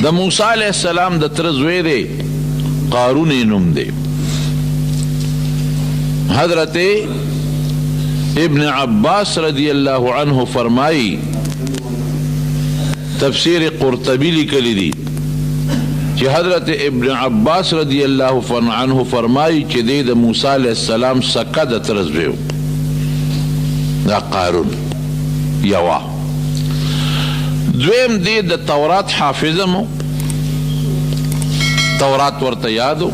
د موسی علیہ السلام د تر زوی دی قارون نوم دی. حضرت ابن عباس رضی اللہ عنہ فرمائی تفسیر قرطبی لکلی دی کہ حضرت ابن عباس رضی اللہ عنہ فرمائی کہ دے دا موسیٰ علیہ السلام سکا دا ترزویو دا قارون یوا. دویم دے دا تورات حافظمو، تورات ورطا یادو،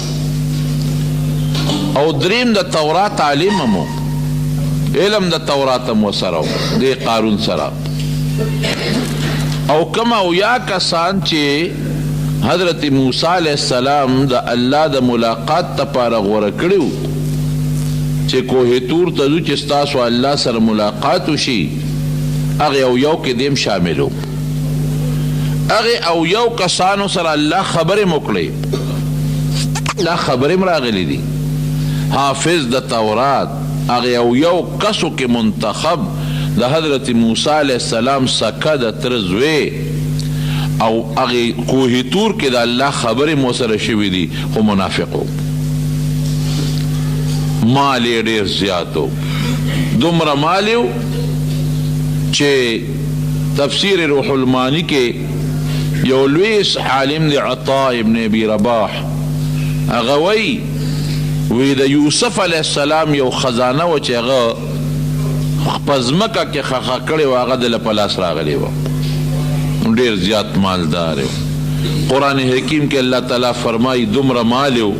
او دریم دا تورات عالممو، علم دا توراتم و سراو دے قارون سرا. او کما او یا کسان چے حضرت موسیٰ علیہ السلام دا اللہ دا ملاقات تا پارا غورا کریو چے کوہ تور تدو چستاسو اللہ سر ملاقاتو شی اغی او یو کے دیم شاملو. اغی او یو کسانو سر اللہ خبر مکلے، اللہ خبر مراغلی دی حافظ دا تورات اغی او یو کسو کے منتخب دا حضرت موسیٰ علیہ السلام سکا دا ترزوے او اغی کوہی تور کے دا اللہ خبر موسر شوی دی خو منافقو مالی دیر زیادو دمرا مالیو چے تفسیر روح المانی کے یو لویس عالم دی عطا ابن ابی رباح اغوی وی دا یوسف علیہ السلام یو خزانہ و چے اغا پزمکا کے خخا کڑے و آغا دل پلاس راغلے و دیر زیاد مالدار ہے. قرآن حکیم کے اللہ تعالیٰ فرمائی دمرا مالیو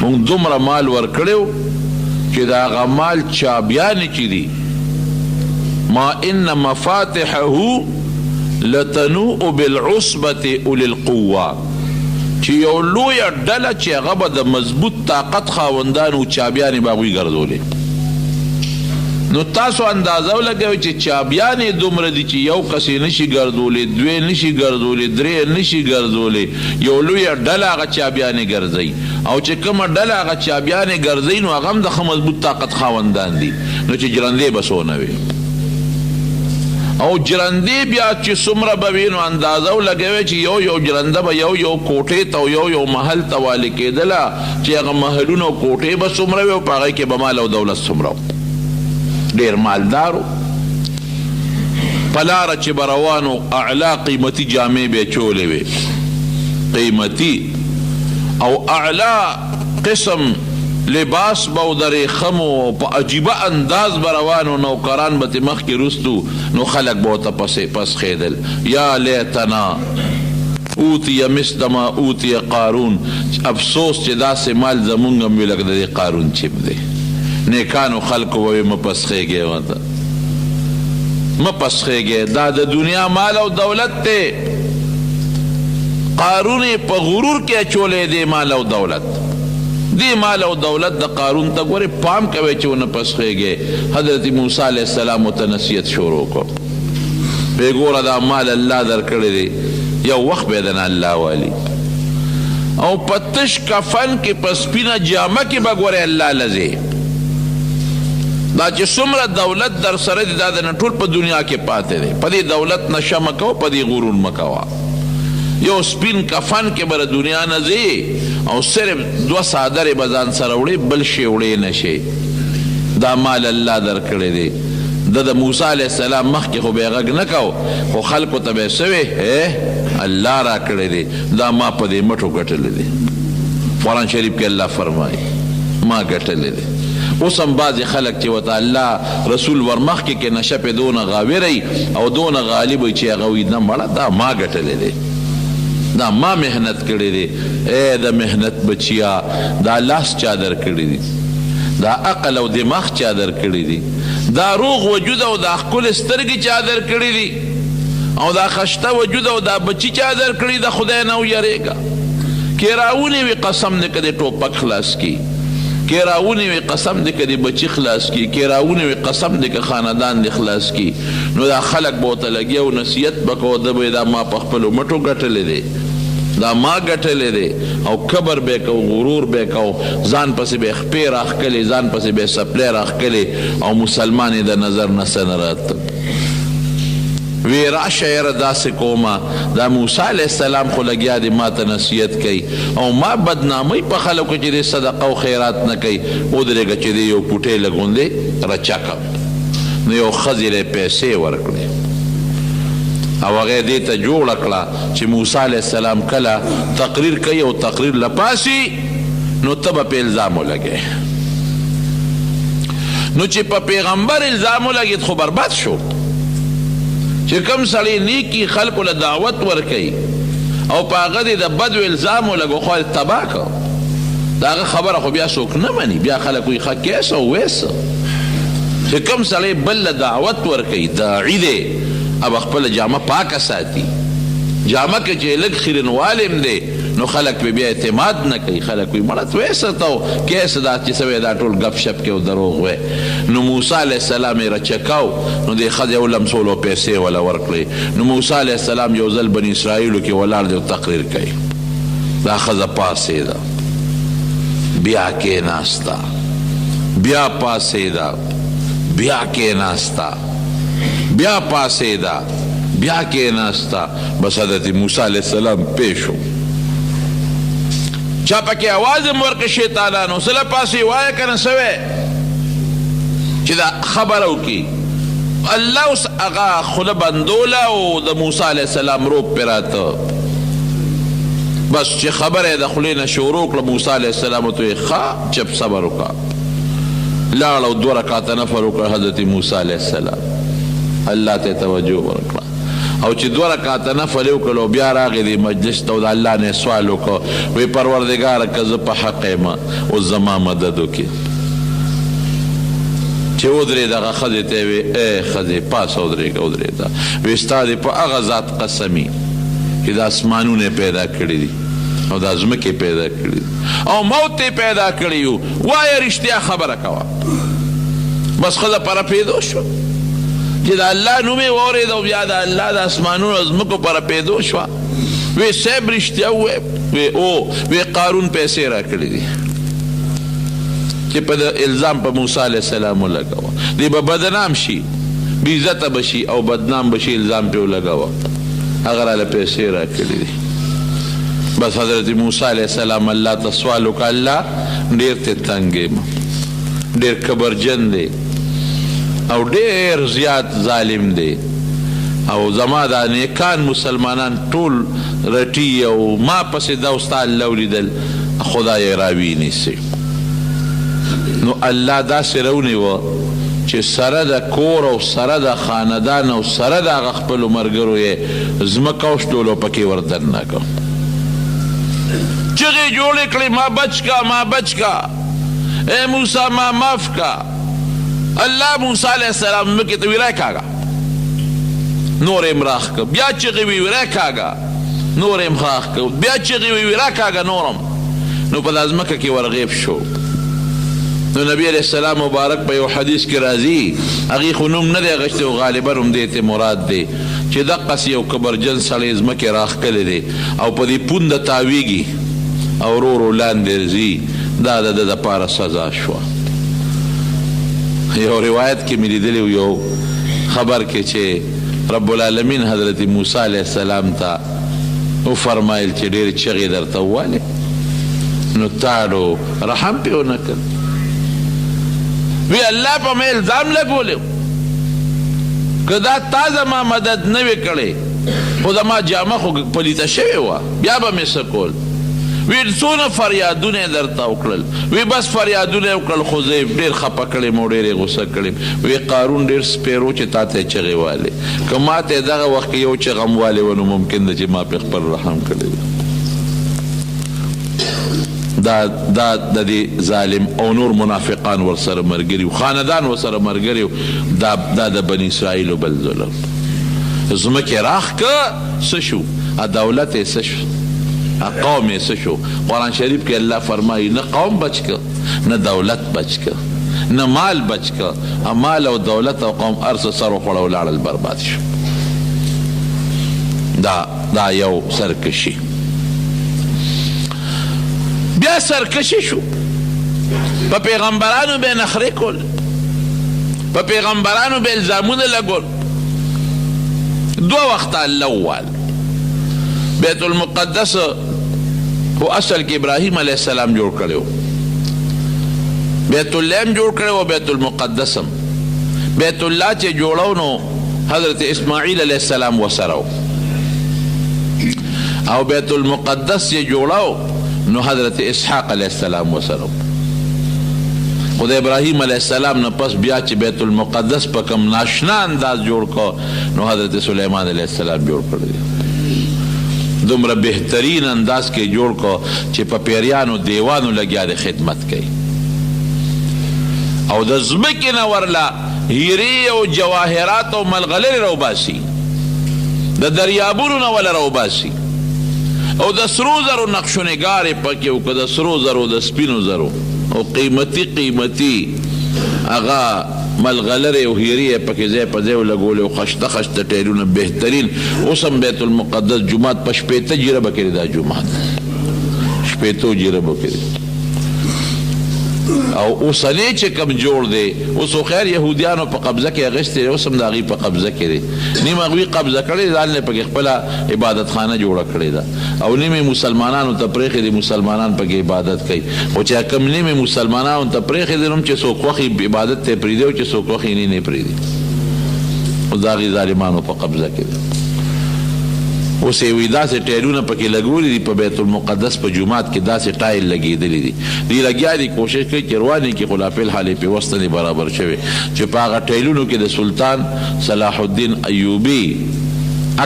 مونگ دمرا مال ورکڑیو کہ دا آغا مال چابیانی چی دی ما ان مفاتحہو لتنوء بالعصبت اولی القوہ چی یو لویا ڈلا چی غبا دا مضبوط طاقت خواندانو چابیانی باغوی گردولے. نو تاسو اندازو لگوی چی چابیانی دمر دی چی یو کسی نشی گردولی، دوی نشی گردولی، دری نشی گردولی، یو لوی ڈل آغا چابیانی گرزی او چی کم ڈل آغا چابیانی گرزی نو اغم دا مضبوط طاقت خواندان دی نو چی جرندے بسو نوی او جرندے بیا چی سمر بوی نو اندازو لگوی چی یو جرندہ با یو کوٹے تا یو محل توالی کے دلا چی اغا محلون و کوٹے با سمروی و پاگئی کے بمال و دولت سمرو دیر مالدارو پلارا چی بروانو اعلا قیمتی جامع بے چولے وے قیمتی او اعلا قسم لباس باو در خمو پا عجیبہ انداز بروانو نوکران بتی مخ کی رستو نو خلق بوتا پس خیدل یا لیتنا اوتی مستما اوتی قارون افسوس چی دا سے مال زمونگم بھی لگ دے قارون چپ دے نیکانو خلقو وی مپسخے گئے واتا مپسخے گئے دا دنیا مال و دولت تے قارون پا غرور کیا چولے دے مال و دولت دی مال و دولت دا قارون تا گوری پام کوئے چو نپسخے گئے. حضرت موسیٰ علیہ السلام متنسیت شروع کو بے گورا دا مال اللہ در کردے دے یا وقت بیدنا اللہ والی او پتش کفن کی پسپینا جامع کی بگوری اللہ لزے دا چی سمر دولت در سرد دا دا نٹول پا دنیا کے پاتے دے پا دی دولت نشا مکو پا دی غرور مکوا یو سپین کفن کے بر دنیا نزے او صرف دو سادر بزان سروڑے بلشے اڑے نشے دا مال اللہ در کردے دے دا موسیٰ علیہ السلام مخ کے خوبے غگ نکو خو خلقو تبے سوے اللہ را کردے دے دا ما پا دے مٹو گٹلے دے. قرآن شریف کے اللہ فرمائے ما گٹلے دے. اسم بعض خلق چی وطا اللہ رسول ورمخ کے نشپ دون غاوی رئی او دون غالب چی اغوی نا مڑا دا ما گٹلے دے دا ما محنت کردے دے. اے دا محنت بچیا دا لاس چادر کردے دی دا عقل او دماغ چادر کردے دی دا روغ وجود او دا اخکل استرگی چادر کردے دی او دا خشتا وجود او دا بچی چادر کردے دا خدای نو یرے گا کیراونی وی قسم نکدے ٹوپک خلاص کی کیراونی وی قسم دے کہ بچی خلاص کی کیراونی وی قسم دے کہ خاندان دے خلاص کی نو دا خلق بوتا لگیا و نصیت بکو دبے دا ما پخپلو مٹو گٹلے دے دا ما گٹلے دے او کبر بے کو غرور بے کو زان پسی بے خپی راخ کلی زان پسی بے سپلے راخ کلی او مسلمانی دا نظر نسن رات وی راشه یره داسې کومه دا موسی علیه السلام خو لګیا دی ما ته نصیحت کوي او ما بدنامۍ په خلکو چې دی صدقه او خیرات نه کوي ودرېږه چې دی یو پوټۍ لګوندې رچه کړ نو یو ښځې له پیسې ورکړې او هغې دې ته جوړه کړه چې موسی علیه السلام کله تقریر کوي او تقریر لپاسي نو ته به په الزام ولګې نو چې په پیغمبر الزام ولګېد خو برباد شو چې کوم سړی نیکي خلکو له دعوت ورکوي او په هغه دې د بدو الزام ولګو خو تباه کړ د هغه خبره خو بیا څوک نه مني بیا خلک وایي ښه کیسه ویسه چې کوم سړی بل له دعوت ورکوي داعي دی اب خپله جامه پاکه ساتي جامه کې چې لږ خیرنوالی هم دی نو خلک پې بیا اعتماد نه کوي خلک وایي مړه ویسه ته کیسه دا چې سوی دا ټول گپ شپ کې او دروغ وی نو موسی علیه السلام یې رچکاو نو دې ښځې ولمسولو پیسې وله ورکړې نو موسی علیه السلام یو ځل بني اسرائیلو کې ولاړ دی او تقریر کوي دا ښځه پاڅېده بیا کېناسته بیا پاڅېده بیا کېناسته بیا پاڅېده بیا کېناسته بس حضرت موسی علیه السلام پیش شو چا پکې آواز هم ورکړه شیطانانو سله پاسې وایه که نه سوی چې دا خبره وکړي الله اوس هغه خوله بندوله او د موسی علیه السلام روب پرې راته بس چې خبره یې د خولې نه شروع کړه موسی علیه السلام ورته ویې ښه چپ صبر وکړه لاړ او 2 رکعاته نفل وکړه حضرت موسی علیه السلام الله ته توجه ورکړه او چې 2 رکعاته نفل یې وکړل او بیا راغی دې مجلس ته او د الله نه یې سوال وکړه وی پروردګاره که زه په حق یم اوس زما مدد وکړي چې ودرېد هغه ښځې ته یې وی ای ښځې پاسه ودرېږه ودرېده وی ستا دې په هغه ذات قسمي چې د اسمانونه یې پیدا کړي دي او دا ځمکې پیدا کړي دي او موت یې پیدا کړي یو وایه رښتیا خبره کوه بس ښځه په رپېدو شوه چې د الله نوم یې واورېد او بیا د الله د اسمانونو او ځمکو په رپېدو شوه وی صاحب رښتیا ووایه وی قارون پیسې راکړي دي چې په الزام په موسی علیه السلام ولګوه دی به بدنام شي بې عزته به شي او بدنام به شي الزام پرې ولګوه هغه راله پیسې راکړي دي بس حضرت موسی علیه السلام الله ته سوال وکړه الله ډېر ته تنګ یم ډېر کبرجن دی او ډېر زیات ظالم دی او زما دا نیکان مسلمانان ټول رټي او ما پسې دا ستا الله ولیدل خدای راوینیسي نو الله داسې راونیوه چې سره د کور او سره د خاندان او سره د هغه خپلو ملګرو یې ځمکه وشډولو پکې وردننه کړ چغې جوړې کړې ما بچ کا ما بچ کا اے موسی ما معاف کا الله موسی علیه السلام مکې ته وی راکاږه نور یې راخ که بیا چغې وی راکاږه نور یې راخ که بیا چغې وی راکاږه نورم نو په دا ځمکه کې ورغیب شو نو نبی علیه السلام مبارک په یو حدیث کې راځي هغې خو نوم نه دی اغشتی او غالبا هم دې ته مراد دی چې دقسې یو کبرجن سړی ځمکې راښکلی دی او په دې پونده تاویږي او ورو ورو لاندې ځي دا د ده دپاره سزا شوه یو روایت کې مې لیدلی یو خبر کې چې رب العالمین حضرت موسی علیه السلام ته وفرمایل چې ډېرې چغې درته ووالې نو تاړو رحم پې ونه کړ وی الله په مې الزام لګولی که دا تا زما مدد نه وې کړی خو زما جامه خو پلیته شوې وه بیا به مې څه کول وی څونه فریادونه یې درته وکړل وی بس فریادونه یې وکړل خو زه یې ډېر خفه کړی م او ډېر یې غوسه کړی وی قارون ډېر سپیرو چې تا ته یې چغې والې که ما ته یې دغه وخت کې یو چغه م والې وه نو ممکن ده چې ما پې خپل رحم کړی وي دا د دې ظالم او نور منافقان ورسره ملګري وو خاندان ورسره ملګري وو دا د بني اسرائیلو بل ظلم ځمکې راښ که څه شو دولت یې څه شو قوم یې څه شو قرآن شریف کې الله فرمایي نه قوم بچ که نه دولت بچ که نه مال بچ که مال او دولت او قوم هر څه سر وخوړه ولاړل برباد شو دا یو سرکشي بیا سرکشي شو په پیغمبرانو به نخرې کول په پیغمبرانو به الزامونه لګول دو وقت الله وال بیت المقدس هو اصل کې ابراهیم علیہ السلام جوړ کړو، بیت الله هم جوړ کړو، بیت المقدس هم. بیت الله چې جوړو نو حضرت اسماعیل علیہ السلام وسره، او بیت المقدس چې جوړو نو حضرت اسحاق علیہ السلام وسره. خود ابراهیم علیہ السلام نه پس بیا چې بیت المقدس په کوم ناشنا انداز جوړ کو نو حضرت سلیمان علیہ السلام جوړ کړی، دومره بهترین انداز کې جوړ کو چې په پیریانو دیوانو لګیا د خدمت کوي، او د ځمکې نه ورله هیرې او جواهرات او ملغلرې راوباسي، د دریابونو نه وله راوباسي، او د سرو زرو نقش و نگارې پکې او که د سرو زرو د سپینو زرو او قیمتي هغه ملغلرې او هیرې پکې ځای په ځای ولګولې او خشته خشته ټیلونه بهترین. اوس هم بیت المقدس جومات په 80 جیره به کړي، دا جومات 80 جیره به کړي. او اوسنی چې کوم جوړ دی اوس خو خیر یهودیانو په قبضه کې اغشتې، اوس هم د هغوی په قبضه کې دی، نیم هغوی قبضه کړی ځان نه پکې خپله عبادت خانه جوړه کړې ده، او نیم مسلمانانو ته پرېښې دي، مسلمانان پکې عبادت کوي. خو چې کوم نیم مسلمانانو ته پرېښې دي نو چې څوک خوښي عبادت ته پرېږدي او چې څوک خوښي نه پرېږدي، اوس د هغې ظالمانو په قبضه کې دی. اوس یې وایي داسې ټایلونه پکې لګولي دي په بیت المقدس په جومات کې، داسې ټایل لګېدلي دي، دوی لګیا دي کوشش کوي چې روانې کړي، خو لا فی الحال یې پیوسته نه برابر شوی چې په هغه ټایلونو کې د سلطان صلاح الدین ایوبي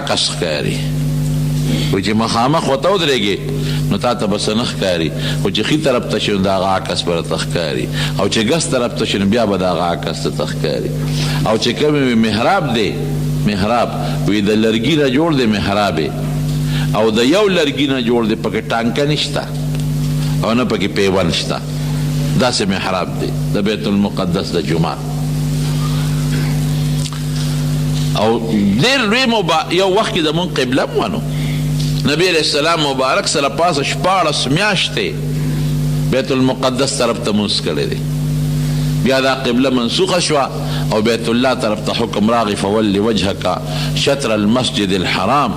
عکس ښکاري. وایي چې مخامخ ورته ودرېږې نو تا ته به څه نه ښکاري، خو چې ښي طرف ته شي نو د هغه عکس به راته ښکاري، او چې ګس طرف ته شي نو بیا به د هغه عکس ته ښکاري. او چې کوم محراب دی، محراب وی د لرګي نه جوړ دی محراب، او د یو لرګي نه جوړ دی، پکې ټانکه نشته او نه پکې پیوند شته، داسې محراب دی د بیت المقدس د جومات. او ډېر لوی یو وخت کې زمونږ قبله هم ونو، نبی علیہ السلام مبارک سره پاسه 14 میاشتې بیت المقدس طرف ته مونځ کړی دی، بیا دا قبله منسوخه شوه او بیت الله طرف ته حکم راغی فول وجهک شطر المسجد الحرام،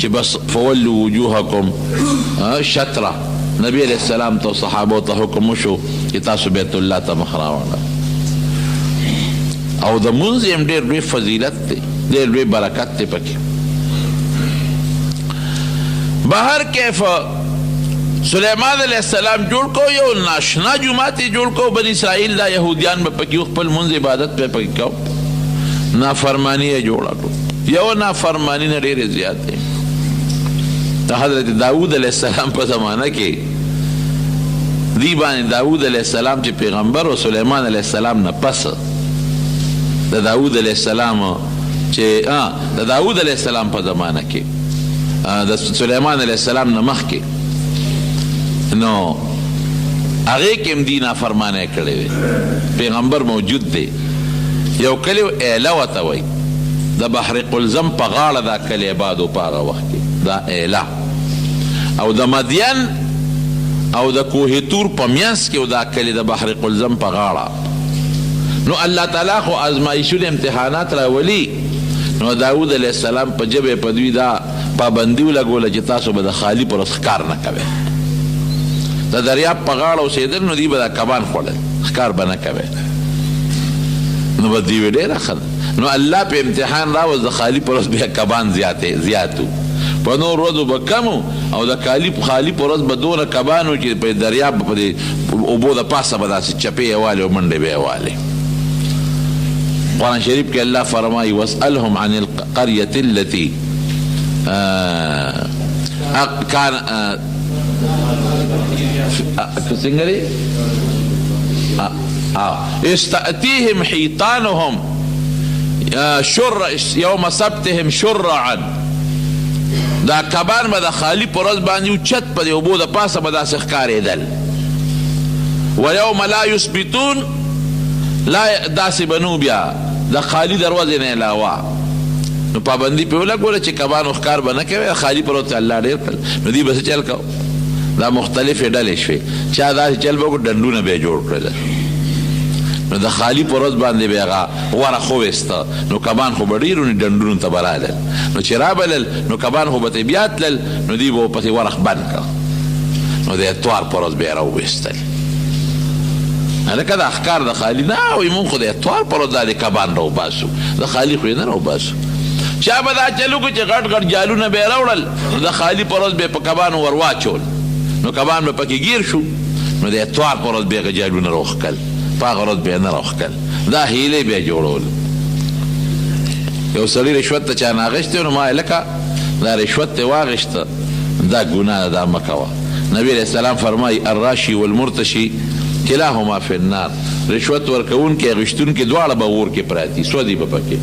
چې بس فولوا وجوهکم شطره. نبی علیہ السلام ته صحابو ته حکم وشو چې تاسو بیت الله ته مخ راوړه. او د مونځ هم ډېر لوی فضیلت دی، ډېر لوی برکت دی پکې. بهر کیف سلیمان علیہ السلام جوړ کو، یو ناشنا جومات یې جوړ کو، بنی اسرائیل دا یهودیان به پکې خپل منځ عبادت په پکې کو، نافرمانی یې جوړه کړو، یو نافرمانی نه ډېرې زیات دی. د حضرت داود علیہ السلام په زمانه کې دی باندې داود علیہ السلام چې پیغمبر او سلیمان علیہ السلام نه پس د داود علیہ السلام چې د داود علیہ السلام په زمانه کې د سلیمان علیہ السلام نه مخکې نو هغې کې هم دی نافرمانی کړی دی، پیغمبر موجود دی. یو کلی ایله ورته وایي، د بحر قلزم په غاړه دا کلی آباد و په هغه وخت کې، دا ایله. او د مدین او د کوه تور په میانس کې دا کلی د بحر قلزم په غاړه. نو الله تعالی خو ازمایښونه امتحانات راولي، نو داود علیہ السلام په ژبې په دوی دا پابندي ولګوله چې تاسو به د خالي پر ښکار نه کوئ، د دریاب په غاړه اوسېدل نو دوی به دا کبان خوړل، ښکار به نه کوئ، نو به دوی ډېره ښه ده. نو الله په امتحان راوست د خالي پر ورځ بیا کبان زیات وو، په نور ورځو به کم او د خالي پر ورځ به دونه کبان وو چې په دریاب په دې اوبو د پاسه به داسې چپې یې والې او منډې به یې والې. قرآن شریف کې الله فرمایي واسألهم عن القرية التي كان سنگری استأتيهم حيطانهم يوم سبتهم شرعا، دا کبان به د خالی پر ورځ باندې اوچت په دې اوبو د پاسه به داسې ښکارېدل، ویوم لا یثبتون داسې به نو بیا د خالی دروازې نه علاوه. نو پابندي پې ولګوله چې کبانو ښکار به نه کوي، خالي پر ورځ الله ډېر کړل. نو دوی به څه چل کو، دا مختلفې ډلې شوې، چا داسې چل به وکړو ډنډونه به یې جوړ کړل، نو د خالی په ورځ باندې به هغه غوره خو ویسته نو کبان خو به ډېرو ډنډونو ته به رالل نو چې رابلل نو کبان خو به ترې بیا تلل نو دوی به ورپسې ورخ بند کړ نو د اتوار په ورځ به یې راوویستل هلکه دا ښکار د خالي نه وایي مونږ خو د اتوار په ورځ دا د کبان راوباسو د خالي خو یې نه راوباسو چا به دا چلو کو چې غټ غټ جالونه به یې راوړل نو د خالي په ورځ به یې په کبانو ور واچول نو کبان به پکې ګیر شو نو د اتوار په ورځ به یې هغه جالونه راوښکل په هغه ورځ به یې نه راوښکل دا هیلې به یې جوړول یو سړي رشوت ته چا نه اخیستی نو ما یې لکه دا رشوت دې واخیسته دا ګناه ده دا مه کوه نبي علیه السلام فرمایي الراشي والمرتشي کلاهما فی النار رشوت ورکوونکي اخیستونکي دواړه به اور کې پراته سودي به پکې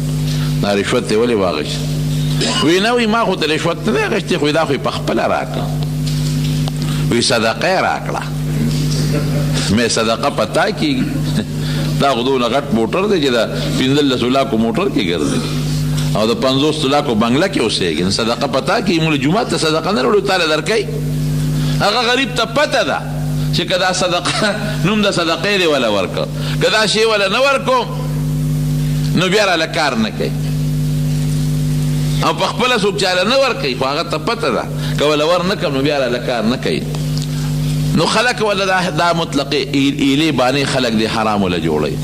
دا رشوت یې ولې واخیست وی نه وی ما خو ته رشوت نه دی اخیستی خو دا خو یې په خپله راکړه وی صدقه یې راکړه مې صدقه په تا کېږي دا خو دونه غټ موټر دی چې د 15 لاکو موټر کې ګرځي او د 50 لاکو بنګله کې اوسېږي صدقه په تا کېږي موږ جومات ته صدقه نه وړو تاله درکوي هغه غریب ته پته ده چې که دا صدقه نوم د صدقې دی وله ورکړه که دا شی وله نه ورکوم نو بیا راله کار نه کوي او په خپله څوک چاله نه ورکوي خو هغه ته پته ده که وله ور نه کړم نو بیا راله کار نه کوي نو خلک وله دا مطلقې ایلې بانې خلک دې حرام وله جوړوي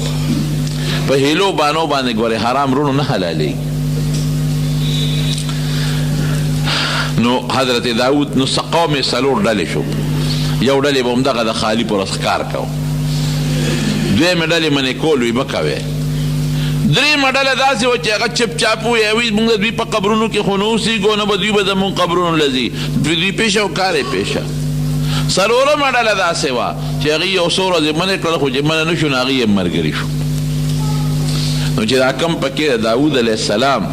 په هیلو بانو باندې ګورې حرام رونو نه حلالېږي نو حضرت داود نو قوم یې څلور ډلې شو یو ډلې به همدغه د خالي په ورځ ښکار کو دویمې ډلې منې کول وي مه کوې درېیمه ډله داسې وه چې هغه چپ چاپ ووایي موږ د دوی په قبرونو کې خو نه اوسېږو نه به دوی به زمونږ قبرونو له ځي دوی پیشه او کار یې پیشه څلورمه ډله داسې وه چې هغې یو څو ورځې منې کړل خو چې منې نه شو نو هغې یې ملګري شو نو چې دا کم پکې د داود علیه السلام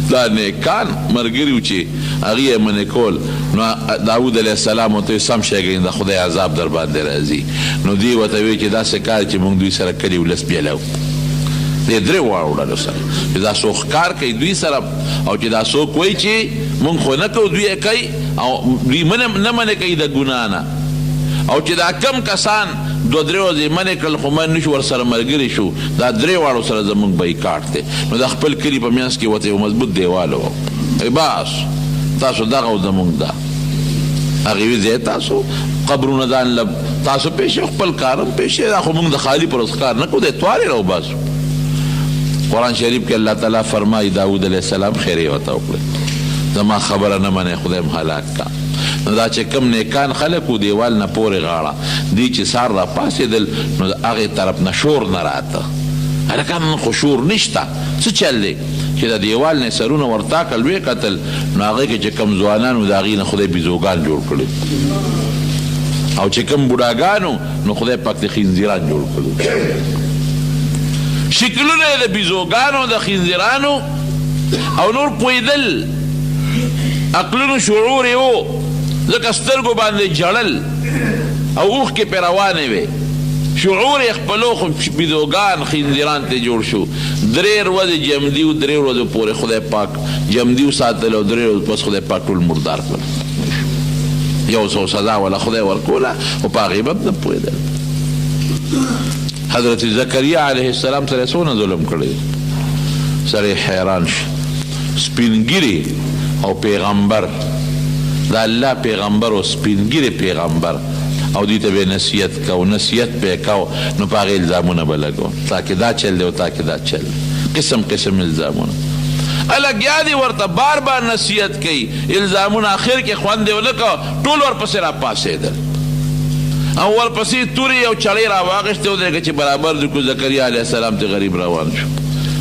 دا نیکان ملګري وو چې هغې یې منې کول نو داود علیه السلام ورته ویل سم شی کوي د خدای عذاب در باندې راځي نو دوی ورته ویل چې داسې کار چې موږ دوی سره کړي ولس بیلو دې درې واړو ډلو سره چې دا څوک ښکار کوي دوی سره او چې دا څوک وایي چې موږ خو نه کوو دوی یې کوي او دوی نه منې کوي د ګناه نه او چې دا کم کسان دو درې ورځې منې کړل خو من نشو ورسره ملګري شو دا درې واړو سره زموږ بایکاټ دی نو د خپل کلي په منځ کې ورته یو مضبوط دیوال و بس تاسو دغه او زموږ ده هغې وي ځای تاسو قبرونه ځان له تاسو پیښې خپل کارم پیښې دا خو موږ د خالي پر ورځ کار نه کوو د اتوار یې راوباسو قرآن شریف کې الله تعالی فرمایي داود علیه السلام خیر یې ورته وکړه زما خبره نه منې خدای م هلاک کا نو دا چې کم نیکان خلک و دیوال نه پورې غاړه دی چې سار را پاسېدل نو د هغې طرف نه شور نه راته هلکان نن خو شور نشته څه چل دی چې د دیوال نه سرونه ورتاکل ویې کتل نو هغې کې چې کم ځوانان و د هغې نه خدای بیزوګان جوړ کړي او چې کم بوډاګانو نو خدای پاک د خنزیران جوړ کړي شکلونه یې د بیزوګانو د خنزیرانو او نور پوهېدل عقلونو شعور یې و ځکه سترګو باندې جړل او اوښکې پرې روانې وې شعور یې خپلو خو بیزوګان خنزیران ته جوړ شو درې ورځې جمدي و درې ورځو پورې خدای پاک جمدي وساتل او درې ورځې پس خدای پاک ټول مردار کړل یو څو سزا ولا خدای ورکوله او په هغې به نه پوهېدل حضرت زکریا علیه السلام سره څونه ظلم کړی سره حیران شي سپینګیري او پیغمبر دا الله پیغمبر او سپینګیري پیغمبر او دوی ته به نصیحت کو نصیحت به کو نو په هغې الزامونه به لګو تاکې دا چل دی او تاکې دا چل قسم قسم الزامونه الګیا دي ورته بار بار نصیحت کوي الزامونه اخر کې خوند یې ونه کو ټول ورپسې را پاسېدل او ورپسې تورې یو چړی را واخېستې ودرېږه چې برابر د کو زکریا علیه السلام ته غریب روان شو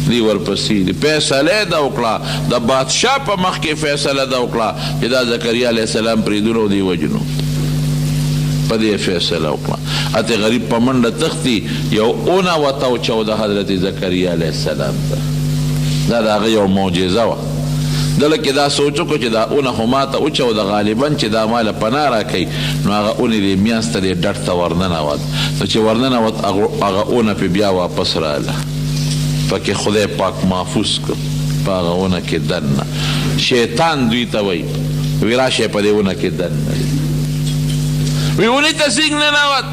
دی ورپسې فیصله یې دا وکړه د بادشاه په مخ کې فیصله دا وکړه چې دا زکریا علیه السلام پرېږدونه او دی وجنو په دې فیصله وکړه اته غریب په منډه تښتي یو اونه ورته وچوده حضرت زکریا علیه السلام ته دا د هغه یو معجزه وه دله کې دا سوچ وکړو چې دا اونه خو ماته وچوده غالبا چې دا ماله پناه راکوي نو هغه اونې دې میانځ ته دې ډټ ته ورننوت نو چې ورننوت هغه اونه پې بیا واپس راله پکې خدای پاک محفوظ کړ په هغه اونه کې دننه شیطان دوی ته وایي وی راشئ په دې اونه کې دننه وی اونې ته سینګ ننوت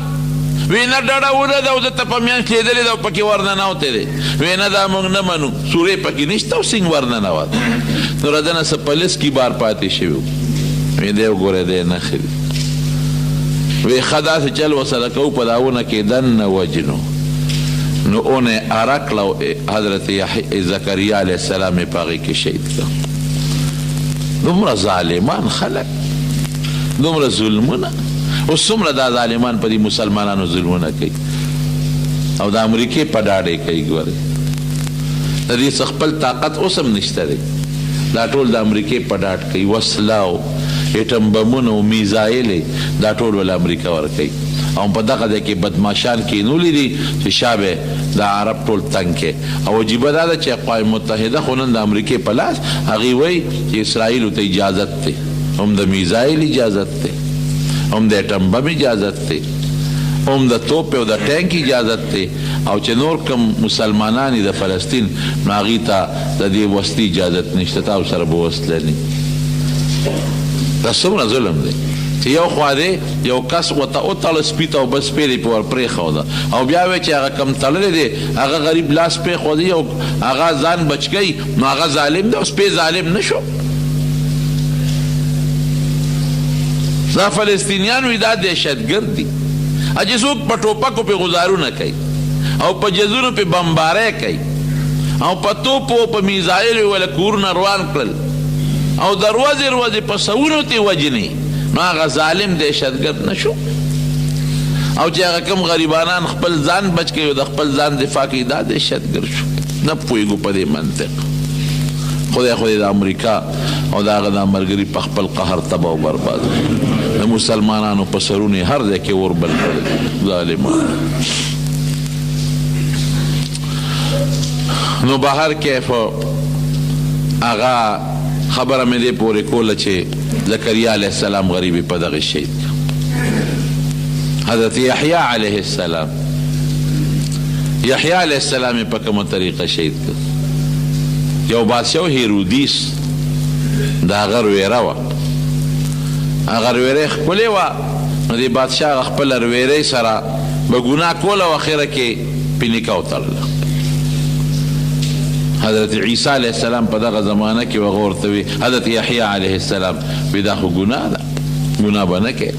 وینا ډډه ده او دته په میانځ کې لیدلې ده او پکې ورننوتی دی وینا دا موږ نه منو سورې پکې نشته او سینګ ورننوت نو راځنه څه په لس کې بار پاتې شوي وی دی وګوره دی نښې دي وی ښه داسې چل ورسره کوو په دا ونه کې دننه وجنو نو اونه عرق لو حضرت زکریا علیه السلام یې په هغې کې شهید کړ دومره ظالمان خلک دومره ظلمونه اوس څومره دا ظالمان په دې مسلمانانو ظلمونه کوي او د امریکې په ډاډې کوي ګورې د دې څه خپل طاقت اوس هم نشته دی دا ټول د امریکې په ډاډ کوي وسله او ایټم بمونه او میزایلې دا ټول ول امریکا ورکوي او په دغه ځای کې بدماشان کینولي دي چې شابه د عرب ټول تنګ کې او عجیبه دا ده چې اقوام متحده خو نن د امریکې په لاس هغې وایي چې اسرائیلو ته اجازت دی هم د میزایل اجازت دی هم د ایټم بم اجازت دی هم د توپ او د ټینک اجازت دی او چې نور کوم مسلمانان د فلسطین نو هغې ته د دې وسلې اجازت نشته تاسو سره به وسله نه دا څومره ظلم دی چې یو خوا دی یو کس ورته وتړه سپي ته او بس پیلې پې ور پرېښوده او بیا وایي چې هغه کم تړلی دی هغه غریب لاس پرېښودی او هغه ځان بچ کوي نو هغه ظالم دی او سپی ظالم نه شو دا فلسطینیان وي دا دهشتګرد دي چې څوک په ټوپکو پې غزارونه کوي او په جزونو پې بمباری کوي او په توپو په میزایلو وله کورونه روان کړل او د ورځې په سوونو تې وجنې نو هغه ظالم دهشتګرد نه شو او چې هغه کوم غریبانان خپل ځان بچ کوي او د خپل ځان دفاع کوي دا دهشتګرد شو نه پوهېږو په دې منطق خدای د امریکا او د هغه د ملګري په خپل قهر تباه او برباد د مسلمانانو په سرونه هر ځای کې اور بل کړی ظالمان نو بهر کیف هغه خبره مې دې پورې کوله چې زکریا علیه السلام غریبي په دغه شهید حضرت یحیی علیه السلام یحیی علیه السلام یې په کومه طریقه شهید کړ یو بادشاه هیرودیس د هغه رویره وه هغه رویرې ښکلې وه نو دې بادشاه هغه خپله رویرې سره به ګناه کوله او اخره کې پې نکاح وتړله حضرت عیسی علیه السلام په دغه زمانه کې هغه ورته وي حضرت یحیی علیه السلام وي دا خو ګناه ده ګناه به نه کوې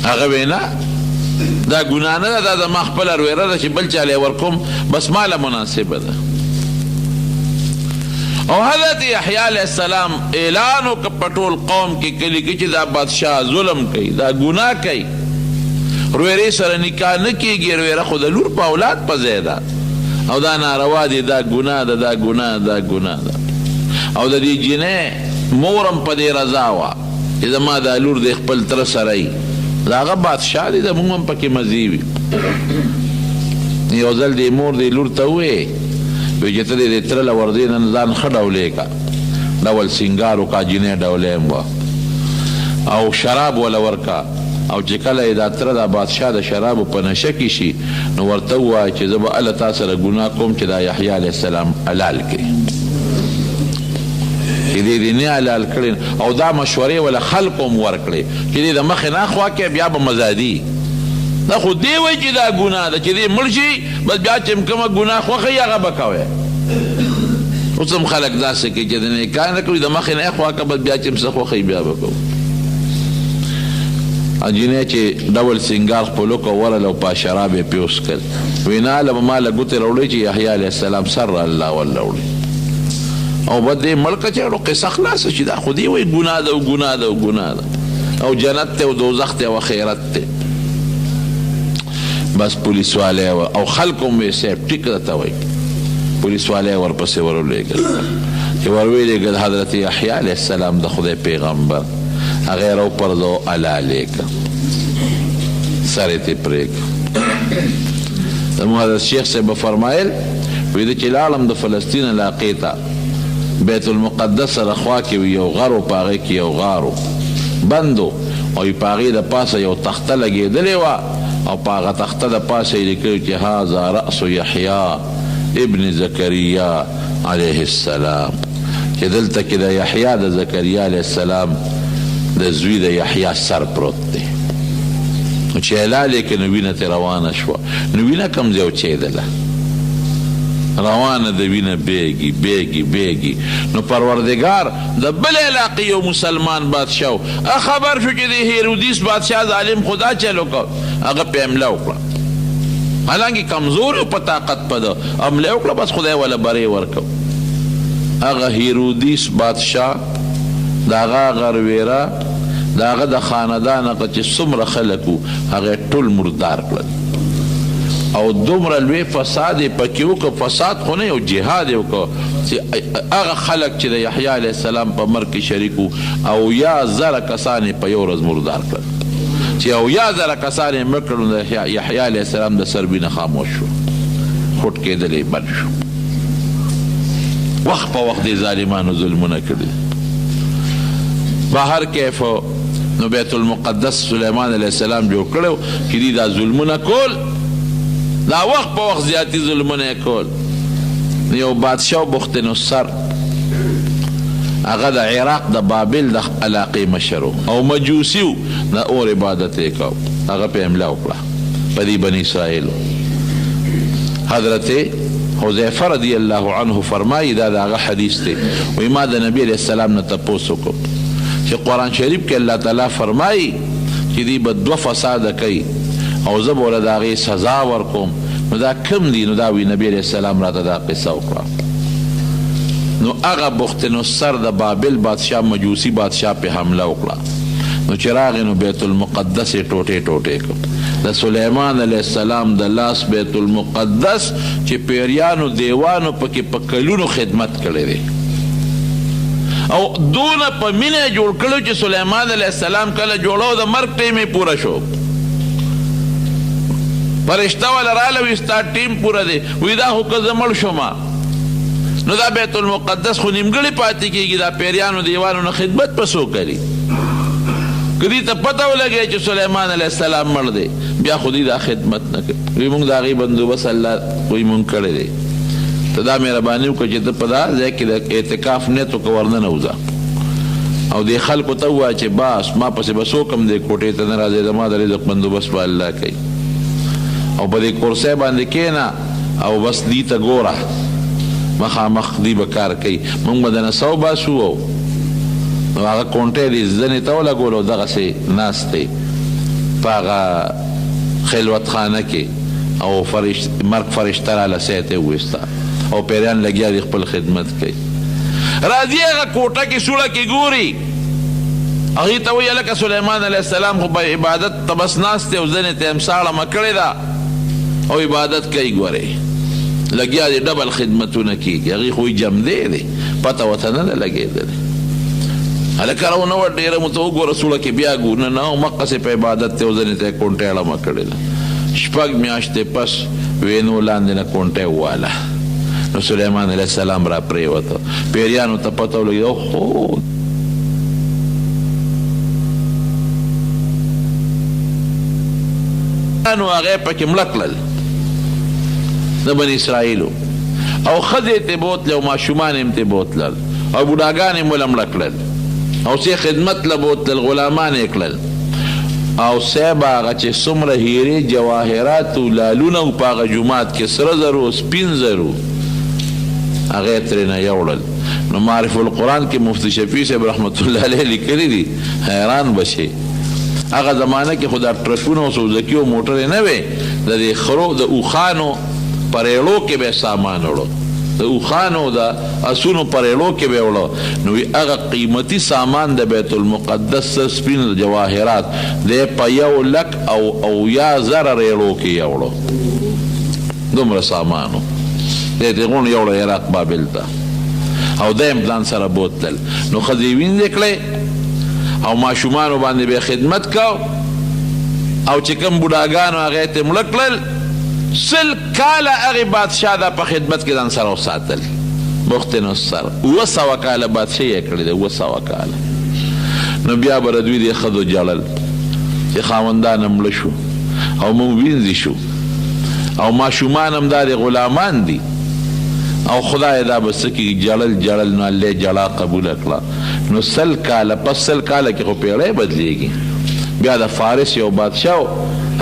هغه وی نه دا ګناه نه ده دا زما خپله رویره ده چې بل چاله یې ورکوم بس ماله مناسبه ده او حضرت یحیی علیه السلام اعلان وکړ په ټول قوم کې کلي کې چې دا بادشاه ظلم کوي دا ګناه کوي رویرې سره نکاح نه کېږي رویره خو د لور په اولاد په ځای ده او دا ناروا دی دا ګناه ده دا ګناه ده او د دې جنۍ مورم په دې رضا وه چې زما دا لور د خپل تره سره یي د هغه بادشاه دی د موږ هم پکې مزې وي یو ځل دې مور دې لور ته ووایې وایي چې ته دې تره له وردې نن ځان ښه ډولې کا ډول سینګار وکړه جنۍ ډولۍ هم وه او شراب وله ورکه او چې کله یې دا تره دا بادشاه د شرابو په نشه کې شي نو ورته ووایه چې زه به هله تا سره ګناه کوم چې دا یحیی علیه السلام حلال کړي چې دې دې نه حلال کړي او دا مشورې وله خلکو هم ورکړې چې دې د مخې نه خوا کې بیا به مزادي دا خو دې وایي چې دا ګناه ده چې دې مړ شي بس بیا چې کومه ګناه خوښوي هغه به کوی اوس هم خلک داسې کوي چې د نکاح نه کوي د مخې نه خوا که بس بیا چې څه خوښوي بیا به کوو جنۍ چې ډول سینګار خپل وکړ ورله او په شراب یې پیوس کړ وایي نه هله به ما له ګوتې راوړئ چې یحیی علیه السلام سر الله ورله وړي او به دې مړکه چې قصه خلاصه شي دا خو دې وایي ګناه ده او ګناه ده او ګناه ده او جنت ته او دوزخ ته او خیرت ته بس پولیس والی او خلکو هم وایي صاحب ټیک درته وایي پولیس والی ورپسې ورولېږل چې ورولېږل حضرت یحیی علیه السلام د خدای پیغمبر هغه راوپرځو علالیک سر یې پرېږ زموږ حضرت شیخ صاحب فرمایل وایي د چې لاړم د فلسطین علاقې ته بیت المقدس سره خوا کې وي یو غر و په هغې کې یو غار و بند و او په هغې د پاسه یو تخته لګېدلې وه او په هغه تخته د پاسه یې لیکلي چې هذا رأس یحیی ابن زکریا علیه السلام چې دلته کې د یحیی د زکریا علیه السلام د زوی د یحیی سر پروت دی نو چې حلال یې کړې نو وینه ترې روانه شوه. نو وینه کوم ځای وچېدله؟ روانه د وینه بیږي بیږي بیږي. نو پروردګار د بل علاقې یو مسلمان بادشاه و، خبر شو چې د هیرودیس بادشاه ظالم خدا چلو کو، هغه په حمله وکړه. حالانکه کمزور و په طاقت په ده، حمله وکړه، بس خدای وله بری ورکو. هغه هیرودیس بادشاه د هغه غرویره د هغه د خاندان هغه چې څومره خلک وو هغه ټول مردار کړل. او دومره لوی فساد یې پکې وکړه، فساد خو نه یو جهاد یې وکړه چې هغه خلک چې د یحیی علیه السلام په مرګ کې شریک وو 80,000 کسان یې په یو ورځ مردار کړل. چې 80,000 کسان یې مړ کړل، د یحیی علیه السلام د سر وینه خاموش شو، خوټ کېدل یې بند شو. وخت په وخت دې ظالمانو ظلمونه کړي. بهر کیف نو بیت المقدس سلیمان علیه السلام جوړ کړو چې دې دا ظلمونه کول، دا وخت په وخت زیاتی ظلمونه یې کول. یو بادشاه بخت نصر هغه د عراق د بابل د علاقې مشر او مجوسی و، د اور عبادت یې کو، هغه په حمله وکړه په دې بني اسرائیلو. حضرت حذیفه رضی الله عنه فرمایي، دا د هغه حدیث دی، وایي ما د نبی علیه السلام نه تپوس وکړو چې قرآن شریف کې الله تعالی فرمایي چې دوی به 2 فساده کوي او زه به ورله د هغې سزا ورکوم. نو دا کم دي؟ نو دا وی نبی علیه السلام راته دا قصه وکړه. نو هغه بخت نصر د بابل بادشاه مجوسی بادشاه په حمله وکړه. نو چې راغی نو بیت المقدس یې ټوټې ټوټې کړ. د سلیمان علیه السلام د لاس بیت المقدس چې پیریانو دیوانو پکې په کلونو خدمت کړی دی او دونه په مینه جوړ کړو چې سلیمان علیه السلام کله جوړو د مرګ ټیم یې پوره شو. فرشته ولا راله وی ستا ټیم پوره دی، وی دا خو که زه مړ شومه نو دا بیت المقدس خو نیمګړی پاتې کېږي، دا پیریانو دیوانو نه خدمت په څوک کوي؟ که دې ته پته ولګی چې سلیمان علیه السلام مړ دی بیا خو دې دا خدمت نه کوي. وی مونږ د هغې بندوبست الله وی مونږ کړی دی، ته دا مهرباني وکړه چې ته په دا ځای کې د اعتکاف نیت وکړه ورننه وځه او دې خلکو ته ووایه چې بس ما پسې به څوک هم دې کوټې ته نه راځي، زما د رزق بندوبست به الله کوي. او په دې کرسۍ باندې کښېنه او بس دې ته ګوره، مخامخ دې به کار کوي. مونږ به دنه سو باسو او نو هغه کونټۍ دې زنې ته ولګول او دغسې ناست دی په هغه خلوت خانه کې او مرګ فرشته راله سیت یې وویسته او پیریان لګیا دي خپل خدمت کوي. راځي هغه کوټه کې سوړه کې ګوري، هغې ته وایي هلکه سلیمان علیه السلام خو په عبادت ته بس ناست دی او زنې ته یې ساړه کړې ده او عبادت کوي. ګورئ لګیا دي ډبل خدمتونه کېږي، هغې خو جمدی دی، پته ورته نه ده لګېدلې. هلکه راونه ډېره مو ته وګوره سوړه کې بیا ګور نه او مقصې په عبادت ته او زنې ته یې کونټۍ اړمه کړې ده. 6 میاشتې پس وینو لاندې نه کونټۍ وواله. نو سلیمان علیه السلام را پرېوته، پیریانو ته پته ولګېده اوهو نو هغې پکې مړه کړل د بني اسرائیلو او ښځې یې ترې بوتلې او ماشومان یې هم ترې بوتلل او بوډاګان یې موله مړه کړل او څې خدمت له بوتلل، غلامان یې کړل او صاحب هغه چې څومره هیرې جواهرات و لالونه و په هغه جومات کې سره زرو و سپین زرو هغه یې ترېنه یوړل. نو معرف القرآن کې مفتی شفیع صاحب رحمت الله علیه لیکلي دي، حیران بشي. هغه زمانه کې خو دا ټرکونه او سوزکي او موټرې نه وې، د دې خرو د اوښانو پریړو کې به سامان وړو، د اوښانو د اسونو پریړو کې به وړو. نو هغه قیمتي سامان د بیت المقدس سپین جواهرات دی په 1,00,000 ریړو کې یوړو، دومره سامانو دی دغون یوړو عراق بابل ته او دا یې پلان سره بوتلل. نو ښځې وینځې کړې او ماشومانو باندې به خدمت کو او چې کوم بوډاګانو هغې ته مړه کړل 100 کاله هغې بادشاه دا په خدمت کې ځان سره وساتل. بخت نصر 200 کاله بادشاهي یې کړې ده، 200 کاله. نو بیا به دوی دې ښځو جړل چې خاوندان هم مړه شو او موږ وینځي شو او ماشومان هم دا د غلامان دي او خدای دا به څه کېږي جړل جړل. نو الله جړا قبوله کړه. نو 100 کاله پس 100 کاله کې خو پیړۍ بدلېږي. بیا د فارس یو بادشاه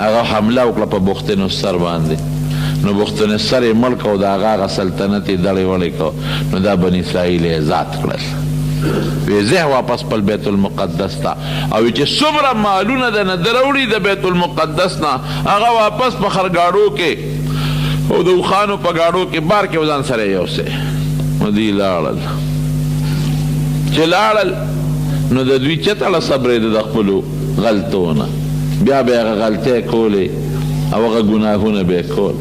هغه حمله وکړه په بخت نصر باندې نو بخت نصر یې مړ کړ او د هغه سلطنت یې دړې وړې کړ نو دا بني اسرائیل یې ازاد کړل وی زه واپس خپل بیت المقدس ته او چې څومره مالونه د نه دروړي د بیت المقدس نه هغه واپس په خرګاړو کې او د اوښانو په ګاړو کې بار کې ځان سره یوسې نو دوی لاړل چې لاړل نو د دوی چته صبرېده د خپلو غلطونه بیا به هغه غلطۍ کولې او هغه ګناهونه به یې کول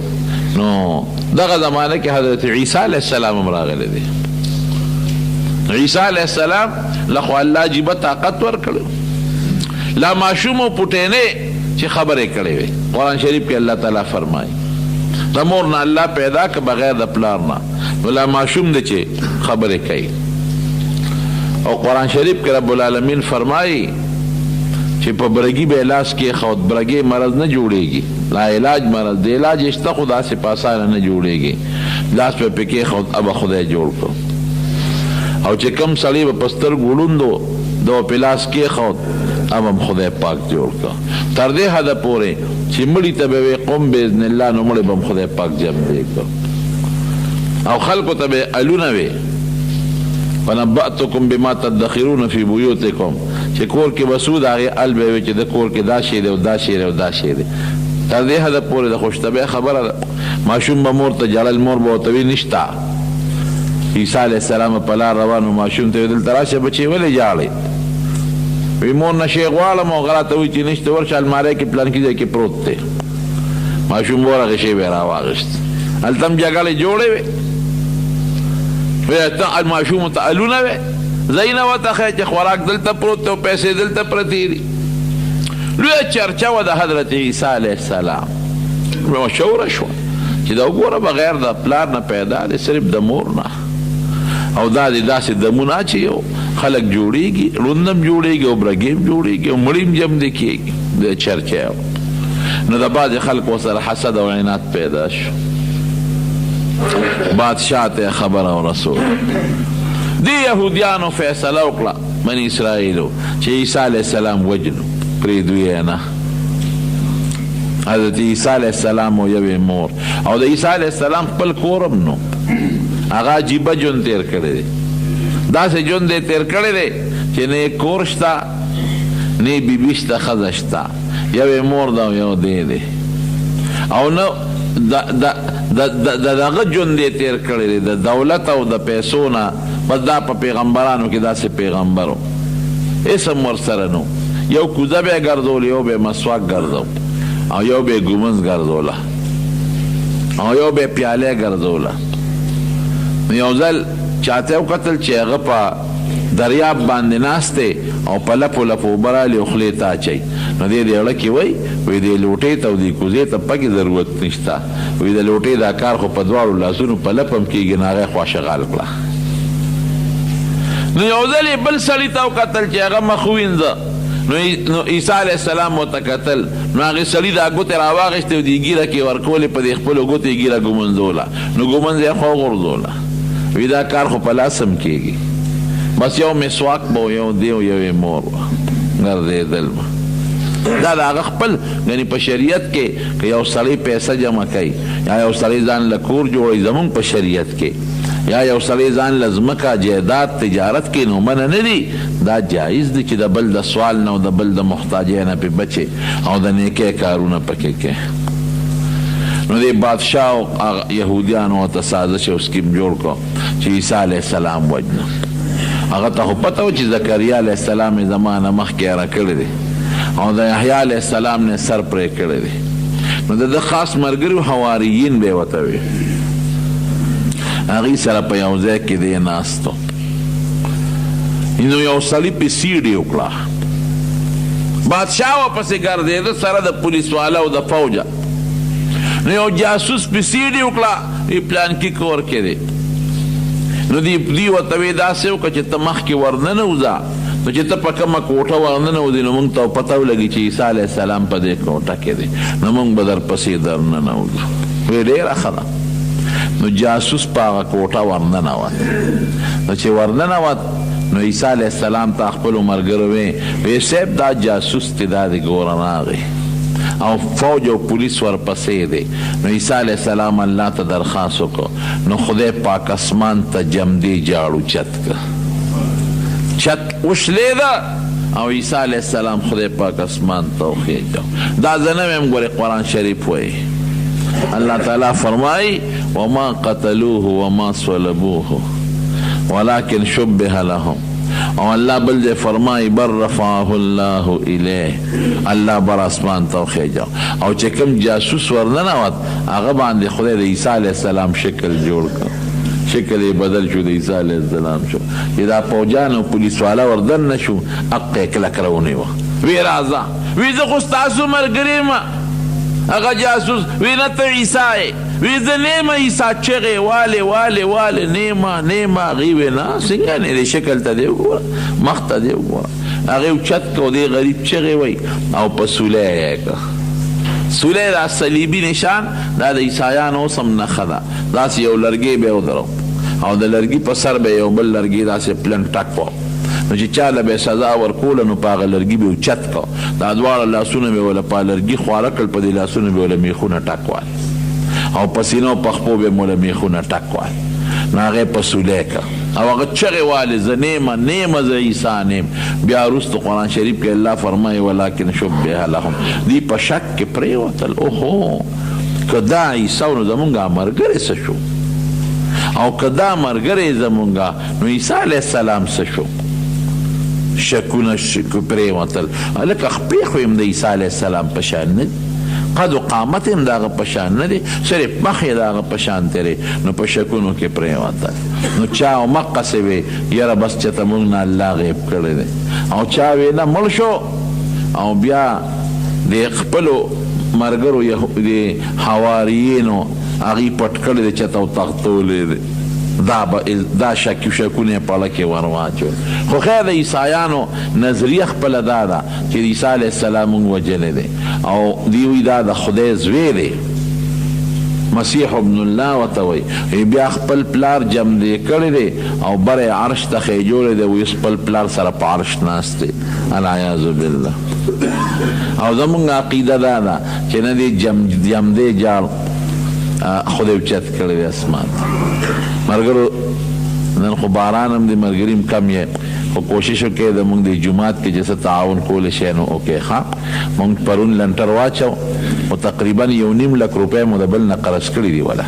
نو دغه زمانه کې حضرت عیسی علیه السلام هم راغلی دی عیسی علیه السلام لخوا الله جیبه طاقت ورکړو لا ماشوم و پټینې چې خبرې کړې وې قرآن شریف کې الله تعالی فرمایي د مور نه الله پیدا که بغیر د پلار نه نو لا ماشوم دی چې خبرې کوي او قرآن شریف کې رب العالمین فرمایي چې په برګي به لاس کې خود برګي مرض نه جوړيږي لا علاج مرض دی علاج اشته خدا سے پاسانه نه جوړيږي لاس په پکې خود اب خدای جوړ کو او چې کم سړی په پستر ګوړوندو دو پلاس کې خود اب هم خدای پاک جوړ کو تر دې حد پورې چې مړی ته به قوم باذن الله نو مړی به خدای پاک جمع دی او خلکو ته به الونه وي فنبأتکم بما تدخرون فی بیوتکم چې کور کې بسود هغې ال به وي چې د کور کې دا شی دی او دا شی دی او دا شی دی تر دې حده پورې د خوشطبعۍ خبره ده ماشوم به مور ته ژړل مور به ورته وي نشته عیسی علیه السلام په لار روان و ماشوم ته ویې دلته راشه بچې ولې ژاړې وی مور نه شی غواړم او هغه راته وایي چې نشته ورشه المارۍ کې پلانکي ځای کې پروت دی ماشوم ور هغې شی به یې راواغېست هلته هم جګړې جوړې وې ته ماشوم ته الونه وې ځای نه ورته ښیه چې خوراک دلته پروت دی او پیسې دلته پرتې دي لویه چرچه وه د حضرت عیسی علیه السلام مشهوره شوه چې دا وګوره بغیر د پلار نه پیدا دی صرف د مور نه او دا دی داسې دمونه چې یو خلک جوړېږي ړوند هم جوړېږي او برګې هم جوړېږي او مړي هم جم دی کېږي د چرچه نو د بعضې خلکو سره حسد او عناد پیدا شو بادشاہ ته خبر او رسول دی یهودیانو فیصله وکړه بني اسرائیلو چې عیسی علیه السلام وجنو پرېږدو یې نه حضرت عیسی علیه السلام و یوې مور او د عیسی علیه السلام خپل کور هم نو هغه عجیبه ژوند تېر کړی دی داسې ژوند یې تېر کړی دی چې نه یې کور شته نه یې بیبي شته ښځه شته یوې مور ده او یو دی دی او نه دغه ژوند یې تېر کړی دی د دولت او د پیسو نه بس دا په پیغمبرانو کې داسې پیغمبر و اسم ورسره نو یو کوزه به یې ګرځول یو به یې مسواک ګرځو او یو به یې ګومنځ ګرځوله او یو به یې پیاله ګرځوله یو ځل چاته وکتل چې هغه په دریاب باندې ناست دی او په لپو لپو اوبه رالي او خولې ته اچوي نو دې دې اړه کې وایي دې لوټۍ ته او دې کوزې ته پکې ضرورت نشته وایي د لوټۍ دا کار خو په دواړو لاسونو په لپ هم کېږي نو هغه خوا شغال کړه نو یو ځل یې بل سړي ته وکتل چې هغه مخ ووینځه نو عیسی علیه السلام ورته کتل نو هغې سړي دا ګوتې راواغېستې او دې ږیره کې ورکولې په دې خپلو ګوتې یې ږیره ګومنځوله نو ګومنځ یې خوا وغورځوله وی دا کار خو په لاس هم کېږي بس یو مسواک به یو دی او یوې مور به ګرځېدل به دا د هغه خپل یعنې په شریعت کې که یو سړی پیسه جمع کوي یا یو سړی ځان له کور جوړوي زمونږ په شریعت کې یا یو سړی ځان له ځمکه جایداد تجارت کې نو منع نه دي دا جایز دي چې د بل د سوال نه او د بل د محتاجۍ نه پې بچې او د نیکۍ کارونه پکې کې نو دی بادشاہ او یهودیانو ورته سازش او سکیم جوړ کړو چې عیسی علیه السلام وجنه هغه ته خو پته و چې زکریا علیه السلام یې زمانه مخکې اره کړی دی او د یحیی علیه السلام نه سر پرې کړی دی نو د ده خاص ملګري حواریین به یې ورته وي هغوی سره په یو ځای کې دی ناست نو یو سړي پې سیډې وکړه بادشاه ورپسې ګرځېده سره د پولیس والا او د فوجه نو یو جاسوس پې سیډې وکړه وی پلانکي کور کې دی نو دوی ورته وی داسې وکړه چې ته مخکې ورننوځه نو چې ته په کومه کوټه ورننوځې نو موږ ته پته ولګي چې عیسی علیه السلام په دې کوټه کې دی نو موږ به درپسې درننوځو وی ډېره ښه ده نو جاسوس په هغه کوټه ورننوت نو چې ورننوت نو عیسی علیه السلام ته خپلو ملګرو وی صاحب دا جاسوس دی دا دی ګوره راغی او فوج او پولیس ورپسې دی. نو عیسی علیه السلام الله ته درخواست وکړو، نو خدای پاک اسمان ته جمدی جاړو چت که چت وشلیده او عیسی علیه السلام خدای پاک اسمان ته وخیژو. دا زه نه ویم، ګورې قرآن شریف وایي اللہ تعالی فرمائی وما قتلوه وما صلبوه ولكن شبه لهم، اور اللہ بل دے فرمائی بر رفعه اللہ الیہ، اللہ بر اسمان تو خیجاو. او چکم جاسوس ورننوت هغه باندې خدای د عیسی علیہ السلام شکل جوړ کړ، شکل بدل شو د عیسی علیہ السلام شو. دا پوجان او پولیس والا وردن نشو اقه کلک رونی و وی رازا وی زه خو ستاسو ملګری ما. هغه جاسوس وی نه ته عیسی وی زه نیمه عیسی چغې والې والې والې نیمه نیمه. هغې وی نه څنګه نه دی شکل ته دی وګوره، مخ ته دی وګوره. هغې اوچت کو دی غریب چغې وی او په سولی یې که سولی دا صلیبي نشان دا د عیسایانو اوس هم نښه ده. داسې یو لرګی به یې ودرو او د لرګي په سر به یو بل لرګي داسې پلن ټک و، نو چې چاله به سزا ورکوله نو په هغه لرګي به اوچت کو، دا دواړه لاسونه به وله په لرګي خواره کړل، په دې لاسونه به وله میخونه ټک وال او په سینو په خپو به موله میخونه ټک وال. نو هغې په سولی که او هغه چغې والې زه نیمه نیمه زه عیسی نیم. بیا وروسته قرآن شریف کې الله فرمایي ولکن شبه لهم، دوی په شک کې پرېوتل اوهو که دا عیسی نو زمونږ ملګری څه شو، او که دا ملګری زمونږ نو عیسی علیه السلام څه شو. شکونه پرېوتل. لکه خپې خو یم د عیسی علیه السلام په شان نه دي، قد و قامت هم د هغه په شان نه دی، صرف مخ یې د هغه په شان دی. نو په شکونو کې پرېوتل. نو چا او مقصې وی یاره بس چې ته مونږ نه الله غیب کړی دی، او چا وی نه مړ شو. او بیا د خپلو ملګرو د حواریینو هغې پټ کړی دی، چېرته او تختولی دی. دا شکونه پاله کې ور واچول. خو خیر د عیسایانو نظریه خپله دا ده چې د عیسی علیه السلام مونږ وجلی دی او دوی وایي دا د خدای زوی دی، مسیح ابن الله ورته وایي. بیا خپل پلار جمدی کړی دی او بری عرش ته خیجولی دی، وایي خپل پلار سره په عرش ناست دی، العیاذ بالله. او زمونږ عقیده دا ده چې نه دی جمدی جاړ خدای اوچت کړی دی اسمان. ملګرو نن خو باران هم دی، ملګري هم کم یې، خو کوشش وکړئ د مونږ د جومات کې چې څه تعاون کولی شئ نو وکړئ. ښه مونږ پرون لنټر واچو او تقریبا 1.5 لک روپۍ مو د بل نه قرض کړي دي وله.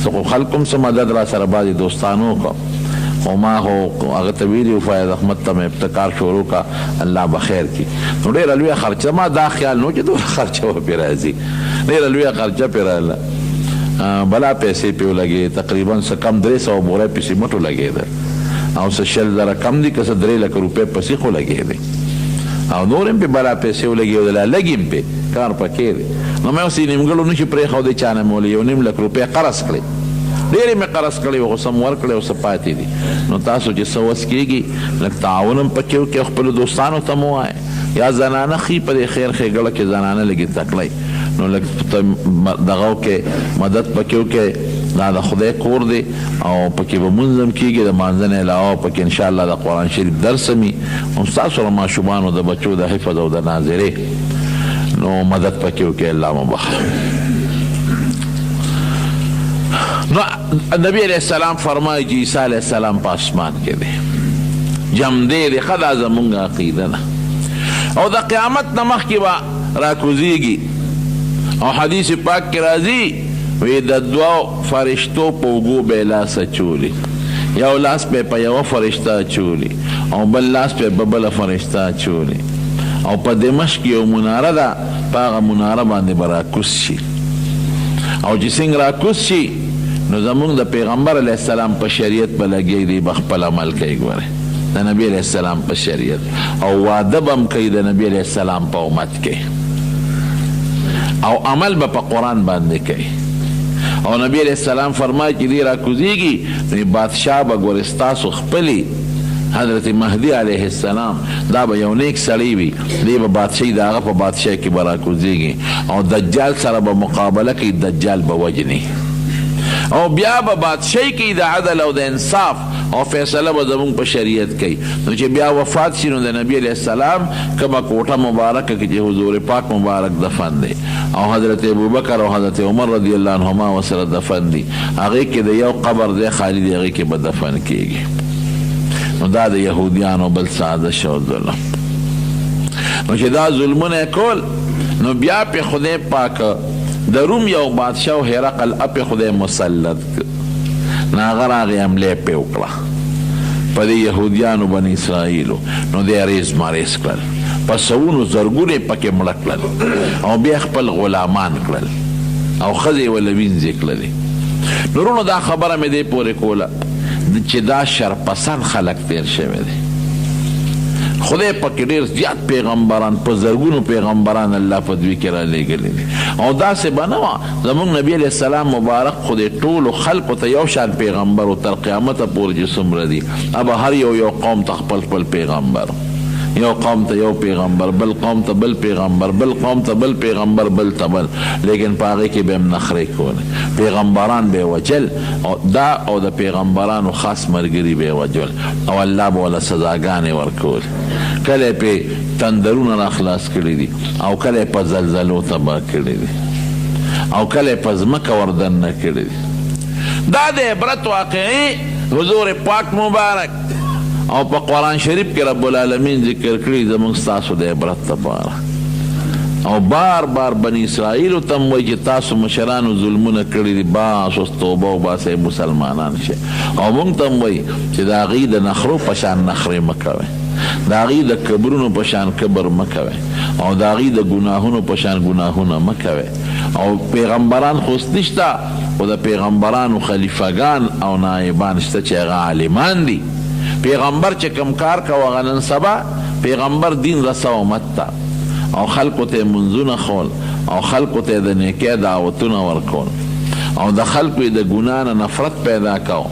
څه خو خلکو هم څه مدد را سره بعضې دوستانو وکړو، خو ما خو هغه ته ویلي و فایض احمد ته مې ابتکار شروع کړه، الله به خیر کړي. نو ډېره لویه خرچه، ما دا خیال نو چې دومره خرچه به پرې راځي، ډېره لویه خرچه پرې راغله. بلا پیسې پې ولګېدې، تقریبا څه کم 300 بورۍ پسې مټو لګېده او څه 100,000 کم دي که څه 3 لکه روپۍ پسې خو لګېدې او نور هم پې بلا پیسې ولګېدله، لږ هم پې کار پکې دی. نو مې اوس یې نیمګړو نشي پرېښودی چا نه مې ولې 1.5 لک روپۍ قرض کړې، ډېرې مې قرض کړې وې خو څه مې ورکړې او څه پاتې دي. نو تاسو چې څه وس کېږي لږ تعاون هم پکې وکړئ، خپلو دوستانو ته مو ووایئ، یا زنانه ښي په دې خیر ښېګړه کې زنانه لږې تکړی نو لږ دغه وکړئ، مدد پکې وکړئ. دا د خدای کور دی او پکې به مونځ هم کېږي، د مانځه نه علاوه پکې انشاءالله د قرآن شریف درس هم وي، او ستاسو د ماشومانو د بچو د حفظ او د ناظرې نو مدد پکې وکړئ. الله مو بخښي. نو نبی علیہ السلام فرمایي چې عیسی علیہ السلام په اسمان کې دی، جمدی دی. ښه دا زمونږ عقیده ده. او د قیامت نه مخکې به راکوزیږي او حدیث پاک کې راځي وی د دوه فرشتو په اوږو به یې لاس اچولي، یو لاس به په یوه فرشته اچولي او بل لاس به په بله فرشته اچولي، او په دمشق یو مناره ده، په هغه مناره باندې به راکوز شي. او چې څنګه راکوز شي نو زمونږ د پیغمبر علیه السلام په شریعت به لګی دی، به خپل عمل کوي. ګوره د نبی علیه السلام په شریعت، او واده به هم کوي د نبی علیه السلام په امت کې، او عمل به په قرآن باندې کوي. او نبی علیہ السلام فرمایي چې دی راکوزیږي نو بادشاه به ګورې ستاسو خپلې حضرت مهدي علیه السلام دا به یو نیک سړی وي، دی به بادشاهي د هغه په بادشاهۍ کې به راکوزیږي او دجال سره به مقابله کوي، دجال به وجني، او بیا به بادشاهي کوي د عدل او د انصاف او فیصله به زمونږ په شریعت کوي. نو چې بیا وفات شي نو د نبی علیه السلام کومه کوټه مبارکه کې چې حضور پاک مبارک دفن دی او حضرت ابوبکر او حضرت عمر رضی الله عنهما ورسره دفن دي، هغې کې د یو قبر دی خالی دی، هغې کې به دفن کېږي. نو دا د یهودیانو بل سازش او ظلم. نو چې دا ظلمونه کول نو بیا پې خدای پاک د روم یو بادشاه هرقل اپې خدای مسلط نو هغه راغې حملې پې وکړه په دې یهودیانو بني اسرائیلو. نو دی ریز ماریز کړل، په سوونو زرګونه یې پکې مړه کړل او بیا خپل غلامان کړل او ښځې وله وینځې کړلې. نو وروڼو دا خبره مې دې پورې کوله چې دا شرپسند خلک تیر شوی دی. خدای پاک ډېر زیات پیغمبران په زرګونو پیغمبران الله په دوی کې را لېږلي دي او داسې به نه وه. زموږ نبي علیه السلام مبارک خدای ټولو خلکو ته یو شان پیغمبر و تر قیامته پورې چې څومره دي ابه هر یو قوم ته خپل خپل پیغمبر، یو قوم ته یو پیغمبر، بل قوم ته بل پیغمبر، بل قوم ته بل پیغمبر، بل ته بل، لیکن په هغې کې به هم نخرې کولې. پیغمبران به یې وجل او د پیغمبرانو خاص ملګري به یې وجل او الله به وله سزاګانې ورکول. کله پې تندرونه را خلاص کړي دي او کله په زلزلو تباه کړي دي او کله په ځمکه وردننه کړي دي. دا د عبرت واقعي حضور پاک مبارک او په قرآن شریف کې رب العالمین ذکر کړي زموږ ستاسو د عبرت لپاره. او بار بار بني اسرائیلو ته م وایي چې تاسو مشرانو ظلمونه کړي دي، باس اوس توبه وباسئ مسلمانان شئ. او موږ ته م وایي چې د هغوی د نخرو په شان نخرې مه کوئ، د هغوی د کبرونو په شان کبر مه کوئ او د هغوی د ګناهونو په شان ګناهونه مه کوئ. او پیغمبران خو نشته خو د پیغمبرانو خلیفګان او نایبان شته چې هغه عالمان دي. پیغمبر چې کم کار کوه هغه نن سبا پیغمبر دین رسه امت ته او خلکو ته منځونه خول او خلکو ته د نیکۍ دعوتونه ورکول او د خلکو د ګناه نه نفرت پیدا کو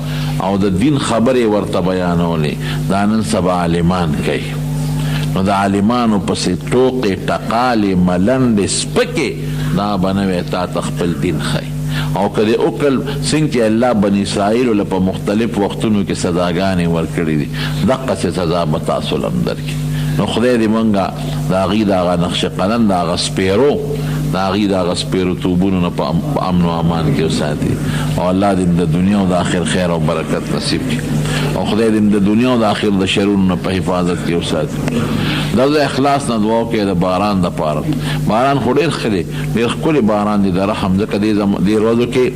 او د دین خبرې ورته بیانولې. دا نن سبا عالمان کوي. نو د عالمانو پسې ټوقې ټقالې ملنډې سپکې دا به نه وی تا ته خپل دین ښیي. او که د عقل څنګه چې الله بني اسرائیلو له په مختلف وختونو کې سزاګانې ورکړي دي دقسې سزا به تاسو له هم درکړي. نو خدای دې مونږه د هغې د هغه نقش قلم د هغه سپیرو د هغې د هغه سپیرو توبونو نه په امن و امان کې وساتي او الله دې د دنیا او د آخر خیر او برکت نصیب کړي او خدای دې د دنیا او د آخر د شرونو نه په حفاظت کې وساتي. دا د اخلاص نه دعا وکړئ د باران دپاره. باران خو ډېر ښه دی، ډېر ښکلی باران دی د رحم، ځکه دې ورځو کې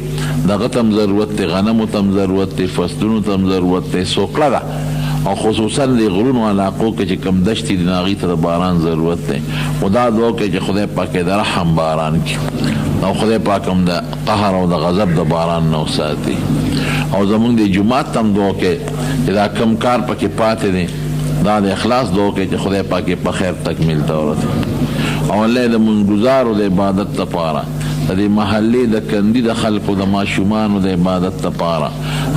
دغه ته هم ضرورت دی، غنمو ته هم ضرورت دی، فصلونو ته هم ضرورت دی، سوکړه ده او خصوصا د غرونو علاقو کې چې کم دشتې دي هغې ته د باران ضرورت دی. خو دا دعا وکړئ چې خدای پاک د رحم باران کړي او خدای پاک هم د قهر او د غضب د باران نه وساتي. او زمونږ د جومات ته هم دعا وکړئ چې دا کم کار پکې پاتې دی دا د اخلاص دعا وکړئ چې خدای پاک یې په خیر تکمیل ته ورسوي. او الله د منځګزارو د عبادت لپاره د دې محلې د کندي د خلکو د ماشومانو د عبادت لپاره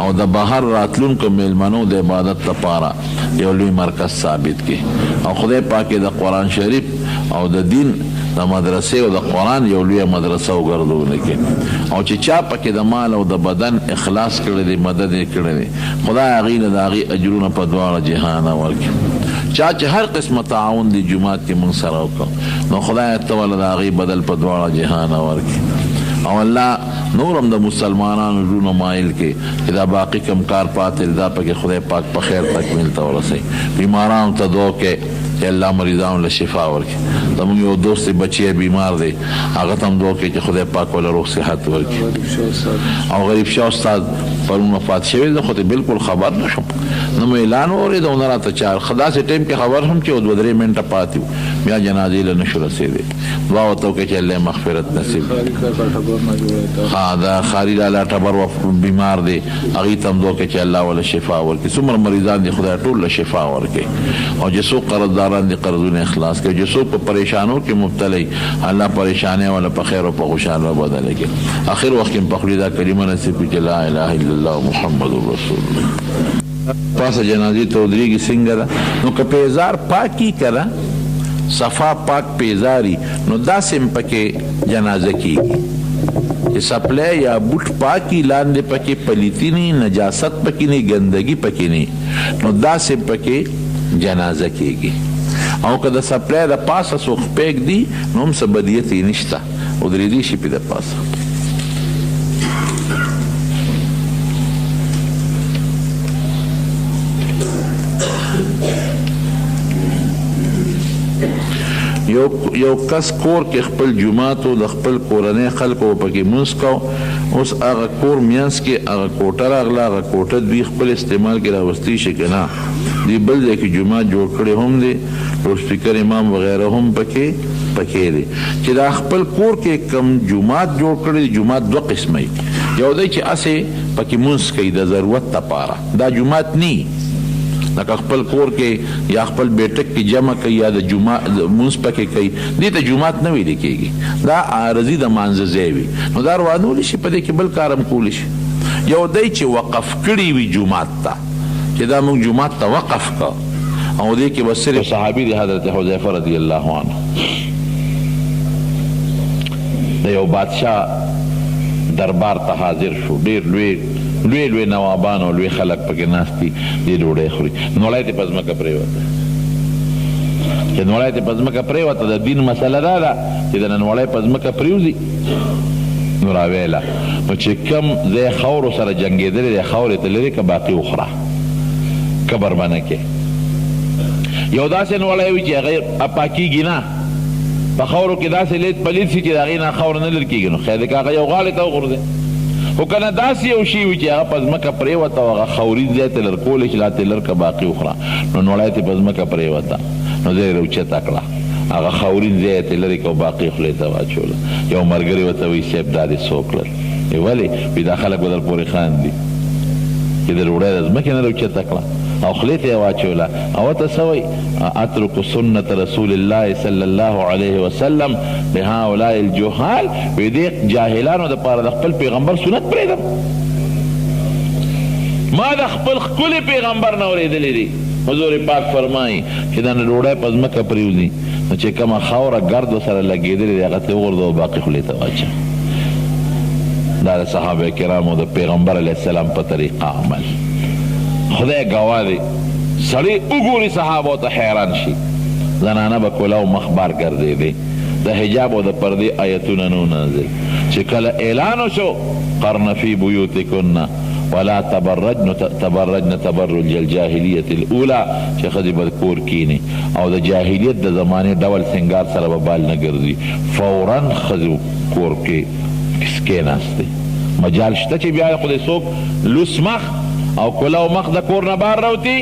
او د بهر راتلونکو میلمنو د عبادت لپاره یو لوی مرکز ثابت کړي او خدای پاک د قرآن شریف او د دین د مدرسې او د قرآن یو لویه مدرسه وګرځونه کړي او چې چا پکې د مال او د بدن اخلاص کړی دی، مدد یې کړی دی، خدای هغې نه د هغې اجرونه په دواړه جهانه ورکړي. چا چې هر قسمه تعاون دی جومات کې موږ سره وکړو نو خدای ته وله د هغې بدل په دواړه جهانه ورکړي. او الله نور هم د مسلمانانو زړونه مایل کړي چې دا باقي کم کار پاتې دا پکې خدای پاک په خیر تکمیل ته ورسوي. بیمارانو ته دعا وکړئ چې الله مریضانو له شفا ورکړي. زموږ یو دوست بچی بیمار دی هغه ته هم دعا وکړئ چې خدای پاک وله روغ صحت ورکړي. او غریب شاه استاد پرون وفات شوی دی خو ته بالکل خبر نه شوم، نه مو اعلان واورېد او نه راته چا داسې ټایم کې خبر شوم چې 2-3 منټه پاتې وو بیا جنازې له نه شو رسېدی. دعا ورته وکړئ چې الله مغفرت نصیب دا خاري لالا ټبر بیمار دی هغې ته هم دعا وکړئ چې الله وله شفا ورکړي. څومره مریضان دي خدای ټول له شفا ورکړي او چې څوک قرضداران دي قرضونه اخلاص کړي، چې څوک په پریشانو کې مبتلی الله پریشانۍ وله په خیر او په خوشحاله بدله کړي. آخر وخت کې په خولې دا کلمه نصیب کړي چې لا اله الا الله محمد رسول الله. پاسه جنازې ته ودرېږي څنګه ده نو که پیزار پاکي که صفا پاک پیزاري نو داسې هم پکې جنازه کېږي چې سپلی یا بوټ پاکي لاندې پکې پلیتی نه نجاست پکې نه ګندګي پکې نه نو داسې پکې جنازه کېږي او که د سپلی د پاسه څوک پرېږدي نو هم څه بدیت یې نشته ودرېدی شي پې د پاسه. یو کس کور کې خپل جماعت او د خپل کورنۍ خلکو پکې مونځ کو اوس هغه کور مینځ کې هغه کوټه راغله هغه کوټه دوی خپل استعمال کې راوستی شي که نه دوی بل ځای کې جماعت جوړ کړی هم دی لوډسپیکر امام وغیره هم پکې دی چې دا خپل کور کې کم جماعت جوړ کړی دی جماعت دوه قسمه یو دی چې هسې پکې مونځ کوي د ضرورت دپاره دا جماعت نی لکه خپل کور کې یا خپل بیٹک کې جمع کوي یا د مونځ پکې کوي دې ته جماعت نه ویل کېږي دا عارضي د مانځه ځای وي نو دا روانولی شي په دې کې بل کار هم کولی شي. یو دی چې وقف کړي وي جماعت ته چې دا موږ جماعت ته وقف کا او دې کې به صرف صحابي دی حضرت حذیفه رضی الله عنه د یو بادشاه دربار ته حاضر شو ډېر لوی نوابان او لوی خلک پکې ناست دي دې ډوډۍ خوري نوړی ته په ځمکه پرېوته چې نوړی ته په ځمکه پرېوته د دین مسله دا ده چې د ننوړی په ځمکه پرېوځي نو راویله نو چې کم ځای خاورو سره جنګېدلی دی خاورې ته لرې که باقي وخوره کبر به نه کې یو داسې نوړی وي چې هغې پاکېږي نه په خاورو کې داسې لید پلید شي چې د هغې نه خاوره نه لر کېږي نو خیر دی که هغه یو غاړې ته وغورځي خو که نه داسې یو شي وي چې هغه په ځمکه پرېوته او هغه خاورین ځای ته لر کولی چې لا ته لر که باقي وخوره نو نوړی ته په ځمکه پرېوته نو ځای یې راوچته کړه هغه خاورین ځای ته لرې که او باقي خولې ته واچوله یو ملګري ورته وایي صاحب دا دې څو کړل ولې وایي دا خلک به در پورې خاندي چې د ډوډۍ د ځمکې نه راوچته کړه او خولې ته یې واچوله او ورته څه وایي اترک سنت رسول الله صلی الله علیه وسلم لهؤلاء الجهال وایي دې جاهلانو دپاره د خپل پیغمبر سنت پرېږدم ما د خپل ښکلي پیغمبر نه اورېدلی دی حضور پاک فرمایي چې دا نه ډوډۍ په ځمکه پرېوځي نو چې کومه خاوره ګرد ورسره لګېدلې دی هغه ته وغورځوه او باقي خولې ته واچوه دا د صحابه کرامو د پیغمبر علیه السلام په طریقه عمل خدای گواه دی سړی وګوري صحابو ته حیران شي زنانه به کلاو مخبار ګرځېدې د حجاب او د پردې آیتونه نو نازل چې کله اعلان وشو قرن فی بیوتکن ولا تبرجن تبرج الجاهلیت الاولى چې ښځې به کور کینې او د جاهلیت د زمانې ډول سنګار سره به بال نه ګرځي فورا ښځې کور کې کېناستې مجال شته چې بیا خو دې څوک لوس مخ او کلاو مخ د کور نه بار راوتي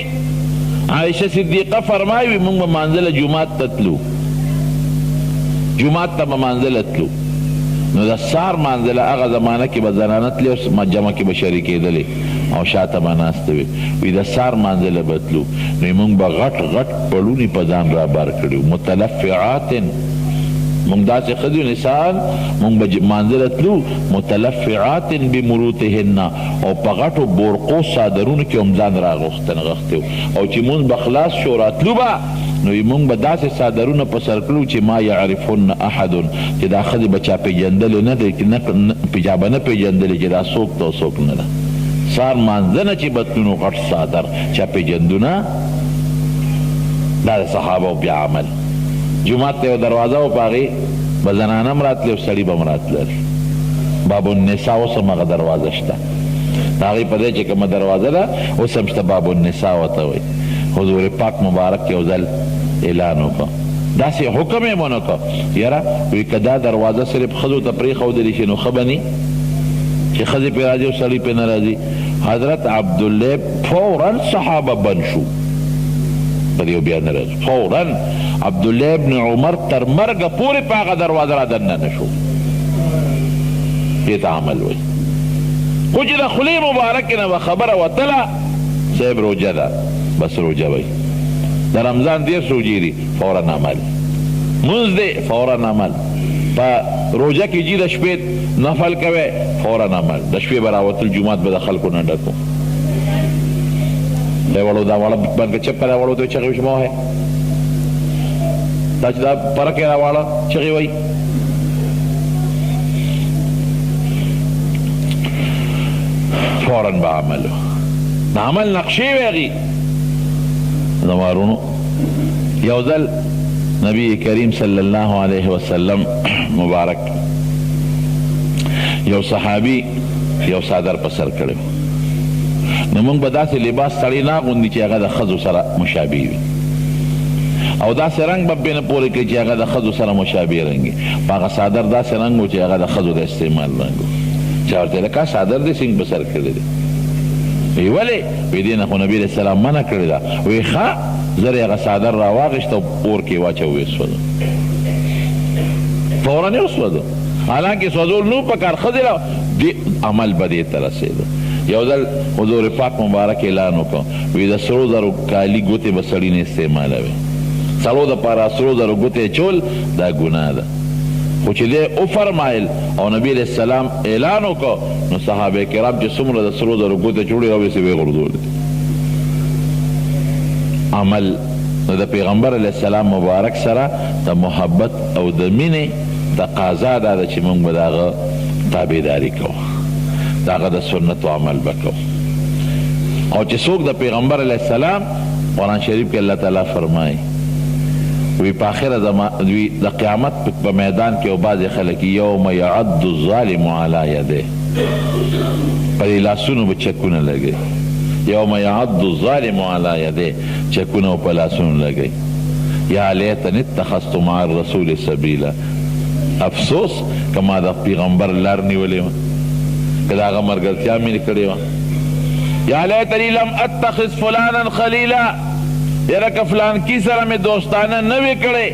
عایشه صدیقه فرمایي موږ به مانځله جومات ته تلو جومات ته به مانځله تلو نو د سار مانځله هغه زمانه کې به زنانه تلې او جمع کې به شریکېدلې او شاته به ناستې وي وي د سار مانځله به تلو نو موږ به غټ پړوني په ځان را بار کړي متلفعات مونږ داسې ښځې نسان مونږ به مانځله تلو متلفعات بمروتهن او په غټو بورقو څادرونو کې هم ځان راغوښتي او چې مونځ به خلاص شو راتلو به نو مونږ به داسې څادرونه په سر کړو چې ما یعرفن احد چې دا ښځې به چا پېژندلې نه دی چا به نه پېژندلې چې دا څوک ته څوک نه ده سار مانځنه چې به تلو نو غټ څادر چا پېژندونه دا د صحابو بیا عمل جماعت ته یو دروازه و په هغې به زنانه هم راتلې او سړي به هم راتلل باب النساء اوس هم هغه دروازه شته د هغې په دی چې کومه دروازه ده اوس هم شته باب النساء ورته وایي حضور پاک مبارک یو ځل اعلان وکړه داسې حکم یې ونه کړه یاره وایي که دا دروازه صرف ښځو ته پرېښودلی شي نو ښه به نه چې ښځې پرې راځي او سړي پرې نه راځي حضرت عبدالله فورا صحابه بند شو پر یو بیا نه راځو فورا عبدالله ابن عمر تر مرګه پورې په هغه دروازه را دننه نه شو دې ته عمل وایي خو چې د خولې مبارکې نه به خبره وتله صاحب روجه ده بس روجه وایي د رمضان 10 روجې دي فورا عمل مونځ دی فورا عمل په روجه کې جي د شپې نفل کوی فورا عمل د شپې به راوتل جومات به د خلکو نه ډکو دا وړو دا واړه باندې چپه دا وړو ته چغې وشي ما وایي دا چې دا پرکې دا واړه چغې وایي فوراً با عملو نا عمل نقشی ویغی زمارونو یو ذل نبی کریم صلی اللہ علیہ وسلم مبارک یو صحابی یو صادر پسر کرو نو مونږ به داسې لباس سړی نه اغوندي چې هغه د ښځو سره مشابه وي او داسې رنګ به پرې نه پورې کړي چې هغه د ښځو سره مشابه رنګ وي په هغه صادر داسې رنګ و چې هغه د ښځو د استعمال رنګ و چا ورته لکه صادر دې سینګ په سر کړی دی وی ولې وی دې نه خو نبي علیه السلام منع کړې ده وی ښه زر یې هغه صادر راواغېست او اور کې واچو وسوځه فورا یې وسوځه حالانکه سوځول نو پکار ښځې له دې عمل به دې ته رسېده یو ځل حضور پاک مبارک اعلان وکړ وی د سرو زرو کالي ګوتې به سړي نه استعمالوي سړو دپاره سرو زرو ګوتې چول دا ګناه ده خو چې دی وفرمایل او نبي علیه السلام اعلان وکړ نو صحابه کرام چې څومره د سرو زرو ګوتې چوړې راویسې ویې غورځولې عمل د پیغمبر علیه السلام مبارک سره د محبت او د مینې تقاضا دا ده چې موږ به د هغه تابعداري کوو د هغه د سنتو عمل به کوو او چې څوک د پیغمبر علیه السلام قرآن شریف کې الله تعالی فرمایي وی په آخره وی د قیامت په میدان کې او بعضې خلک یوم یعد الظالم علی یده په دې لاسونو به چکونه لګوي یوم یعد الظالم علی یده چکونه په لاسونو لګوي یا لیتنی اتخذت مع الرسول سبیلا افسوس که ما د پیغمبر لار نیولې وه که د هغه ملګرتیا مې کړې وه یا لیتنی لم اتخذ فلانا خلیلا یره که فلانکي سره مې دوستانه نه وې کړې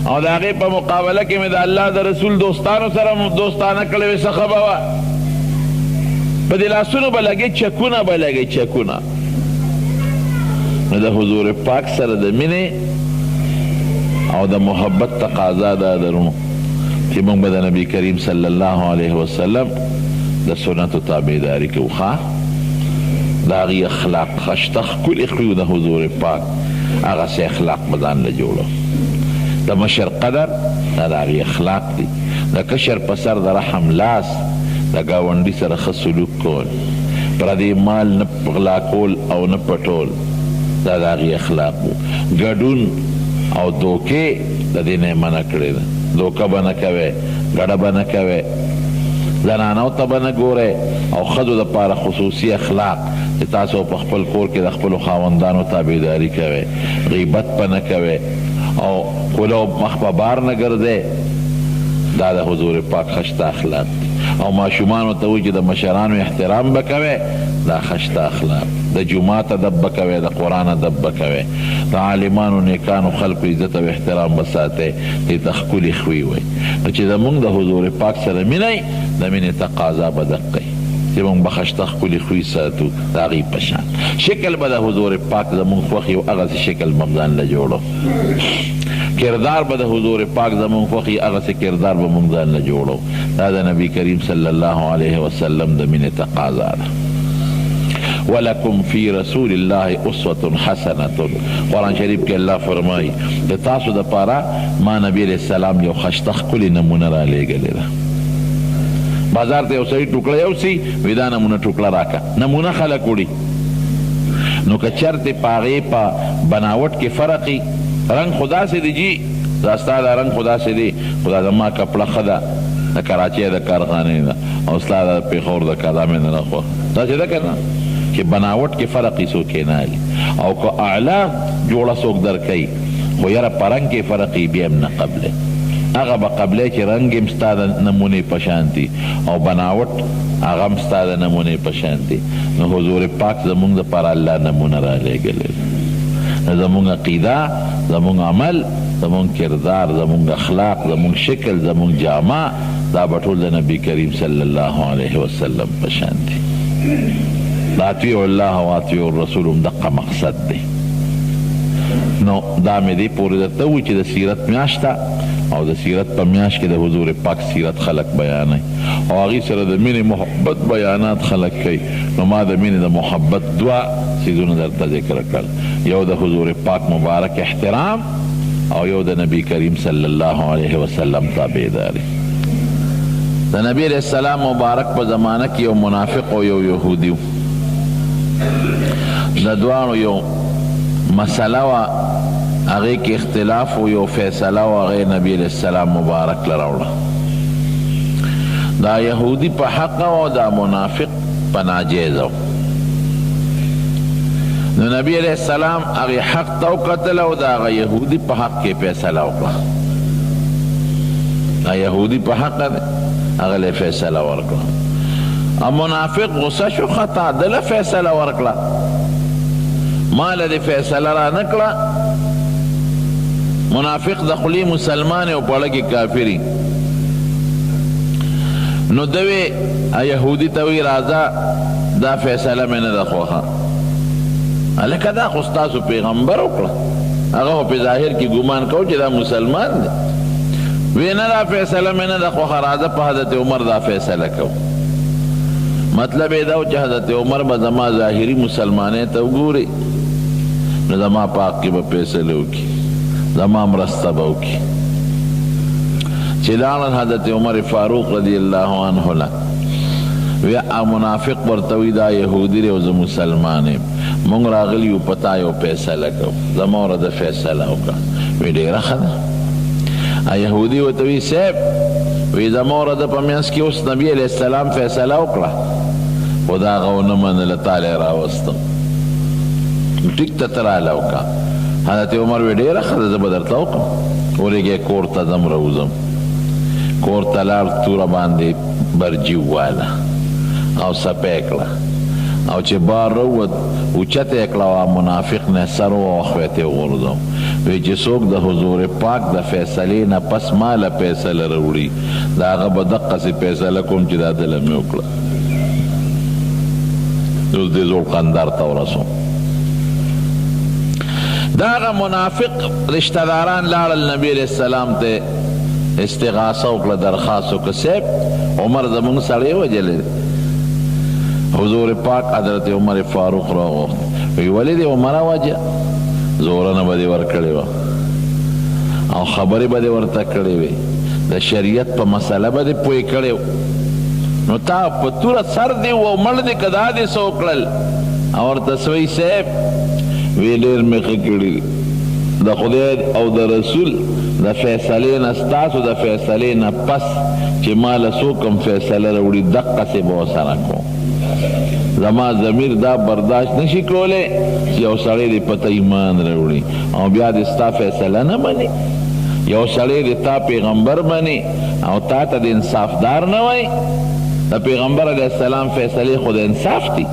او د هغې په مقابله کې مې د الله د رسول دوستانو سره دوستانه کړې وې څه ښه به وه په دې لاسونو به لګې چکونه به لګې چکونه نو د حضور پاک سره د مینې او د محبت تقاضا دا درونو چې موږ به د نبي کریم صلی الله علیه وسلم د سنتو تابعداري کوو ښه د هغې اخلاق خشته ښکلې ښکلي د حضور پاک هغسې اخلاق به ځان له جوړو د مشر قدر دا د هغې اخلاق دي د کشر په سر د رحم لاس د ګاونډي سره ښه سلوک کول پردی مال نه غلا کول او نه پټول دا د هغې اخلاق وو ګډون او دوکې د دې نه یې منع کړې ده دوکه به نه کوې ګډه به نه کوې زنانو ته به نه ګورئ او ښځو دپاره خصوصي اخلاق چې تاسو په خپل کور کې د خپلو خاوندانو تابعداري کوئ غیبت به نه کوئ او کولو مخ په بار نه ګرځئ دا د حضور پاک خشته اخلاق دي او ماشومانو ته وایي چې د مشرانو احترام به کوئ دا خشته اخلاق د جومات ادب به کوئ د قرآن ادب به کوئ د عالمانو نیکانو خلقو عزت او احترام به ساتئ دې ته ښکلي خوی وایي نو چې زموږ د حضور پاک سره مینه د مینې تقاضا به دقه چې موږ به خشته ښکلي خوی ساتو د هغې په شان شکل به د حضور پاک زموږ خوښ یو هغسې شکل به ځان له جوړو کردار به د حضور پاک زموږ خوښ یي هغسې کردار به موږ ځان له جوړو دا د نبي کریم صلی الله علیه وسلم د مینې تقاضا ده ولکم فی رسول الله اسوة حسنة قرآن شریف کې الله فرمایي د تاسو دپاره ما نبی علیه السلام یو خشته ښکلې نمونه رالیږلې ده بازار ته یو سړي ټوکړه یوسي وي دا نمونه ټوکړه راکړه نمونه خلک وړي نو که چرتې په هغې په بناوټ کې فرق وي رنګ خو داسې دی جي دا ستا دا رنګ خو داسې دی خو دا زما کپړه ښه ده د کراچۍ د کارخانې ده او ستا د پېښور د کدامې نه خوښ داسې ده که نه چې بناوټ کې فرق یې څوک یې نه هلي او که اعلی جوړه څوک درکوي خو یاره په رنګ کې فرق یې بیا هم نه قبلی هغه به قبلی چې رنګ هم ستا د نمونې په شان دي او بناوټ هغه هم ستا د نمونې په شان دي نو حضور پاک زمونږ دپاره الله نمونه رالیږلې زمونږ عقیده زمونږ عمل زمونږ کردار زمونږ اخلاق زمونږ شکل زمونږ جامه دا به ټول د نبي کریم صلی الله علیه وسلم په شان دي دا اطیعوا الله و اطیعوا الرسول هم دقه مقصد دی نو دا مې دې پورې درته ووایي چې د سیرت میاشت ده او د سیرت په میاشت کې د حضور پاک سیرت خلک بیانوي او هغې سره د مینې محبت بیانات خلک کوي نو ما د مینې د محبت دوه څیزونه درته ذکر کړل یو د حضور پاک مبارک احترام او یو د نبی کریم صلی الله علیه وسلم تابعداري د نبی علیه السلام مبارک په زمانه کې یو منافق او یو یهودي د دواړو یو مسله وه هغې کې اختلاف و یو فیصله و هغې نبي علیه السلام مبارک له راوړه دا یهودي په حق او دا منافق په ناجیزه و نو نبی علیه السلام هغې حق ته وکتل او د هغه یهودي په حق کې فیصله وکړه دا یهودي په حق دی هغه له فیصله ورکړه او منافق غصه شو خطا دله فیصله ورکړه ما له دې فیصله را نه کړه منافق د خولې مسلمان او په اړه کې کافري نو دوی یهودي ته وی راځه دا فیصله مې نه ده خوښه هلکه دا خو ستاسو پیغمبر وکړه هغه خو په ظاهر کې ګمان کو چې دا مسلمان دی وی نه دا فیصله مې نه ده خوښه راځه په حضرت عمر دا فیصله کو مطلب یې دا و چې حضرت عمر به زما ظاهري مسلمانۍ ته وګوري نو زما په حق کې به فیصلې وکړي زما مرسته به وکړي چې لاړل حضرت عمر فاروق رضی الله عنه له وی منافق ورته وی دا یهودي دی او زه مسلمان یم موږ راغلي یو په تا یو فیصله کوو زما ورته فیصله وکړه وی ډېره ښه ده یهودي ورته وی صاحب وی زما ورته په منځ کې اوس نبي علیه السلام فیصله وکړه خو د هغه ونه منله تا لی راوستم ټیک ته ته راله وکړه حضرت عمر وی ډېره ښه ده زه به درته وکړم ورېږې کور ته ځم راوځم کور ته لاړ توره باندې برجي وواله او څپی کړه او چې بار راووت اوچته یې کړه او منافق نه سر ووښویت یې وغورځوم وی چې څوک د حضور پاک د فیصلې نه پس ما له فیصله راوړي د هغه به دقسې فیصله کوم چې دا دله مې وکړه اوس دې زوړ قندار ته ورسوم دا هغه منافق رشته داران لاړل نبي علیه السلام ته استغاثه وکړه درخواست وکړه صاحب عمر زمونږ سړی وجلی حضور پاک حضرت عمر فاروق راوغوښت وی ولې دې عمره وجه زورنه به دې ورکړې وه او خبرې به دې ورته کړې وې د شریعت په مسله به دې پوه کړې نو تا په توره سر دې و مړ دې که دا دې څه وکړل او ورته څه وی صاحب وی ډېر مې ښه کړي د خدای او د رسول د فیصلې نه ستاسو د فیصلې نه پس چې ما له څوک هم فیصله راوړي دقسې به ورسره کوم زما ضمیر دا برداشت نشي کولی چې یو سړی دې په ته ایمان راوړي او بیا دې ستا فیصله نه مني یو سړی دې تا پیغمبر مني او تا ته د انصافدار نه وایي د پیغمبر علیه السلام فیصلې خو د انصاف دي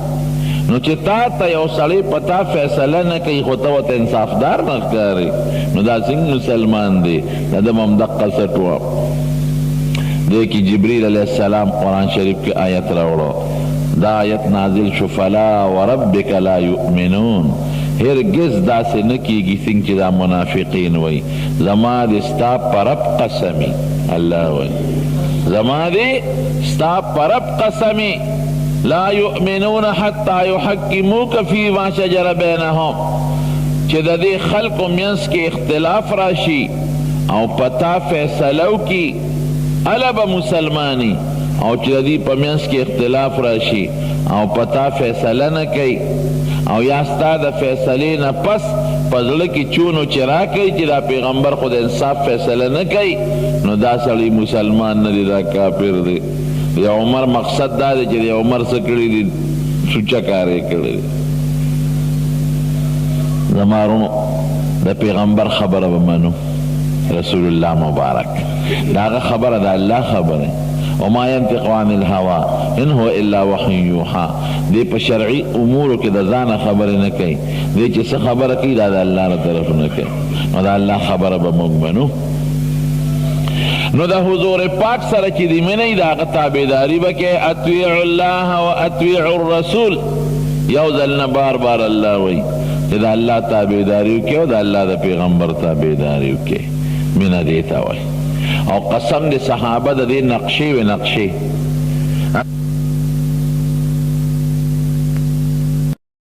نو چې تا ته یو سړی په تا فیصله نه کوي خو ته ورته انصافدار نه ښکاري نو دا څنګه مسلمان دی دا د هم دقه سټ وه دې کې جبریل علیه السلام قرآن شریف کې آیت راوړو دا آیت نازل شو فلا وربک لا یؤمنون هرگز داسې نه کیږي څنګه چې دا منافقین وایي زما دې ستا په رب قسمي الله وایي زما دې ستا په رب قسمي لا یؤمنون حتی یحکموک فیما شجر بینهم چې د دې خلقو منځ کې اختلاف راشي او پتا فیصله وکړي هله به مسلمانی او چې د دې په منځ کې اختلاف راشي او پتا فیصله نه کوي او یا ستا د فیصلې نه پس په زړه کې چونو چې راکوي چې دا پیغمبر خو د انصاف فیصله نه کوي نو دا سړی مسلمان نه دی دا کافر دی د عمر مقصد دا دی چې د عمر څه کړي دي سوچه کار یې کړی دی زما وروڼو د پیغمبر خبره به منو رسول الله مبارک د هغه خبره د الله خبره وما ينطق عن الهوى ان هو الا وحي يوحى دې په شرعي امورو کې د ځانه خبرې نه کوي دې چې څه خبره کوي دا د الله له طرف نه کوي نو د الله خبره به موږ منو نو د حضور پاک سره چې دې منئ د هغه تابعداري به کوئ اطیعوا الله و اطیعوا الرسول یو ځل نه بار بار الله وایي چې د الله تابعداري وکړئ او د الله د پیغمبر تابعداري وکړئ مینه دې ته وایي او قسم د صحابه د دې نقشې و نقشې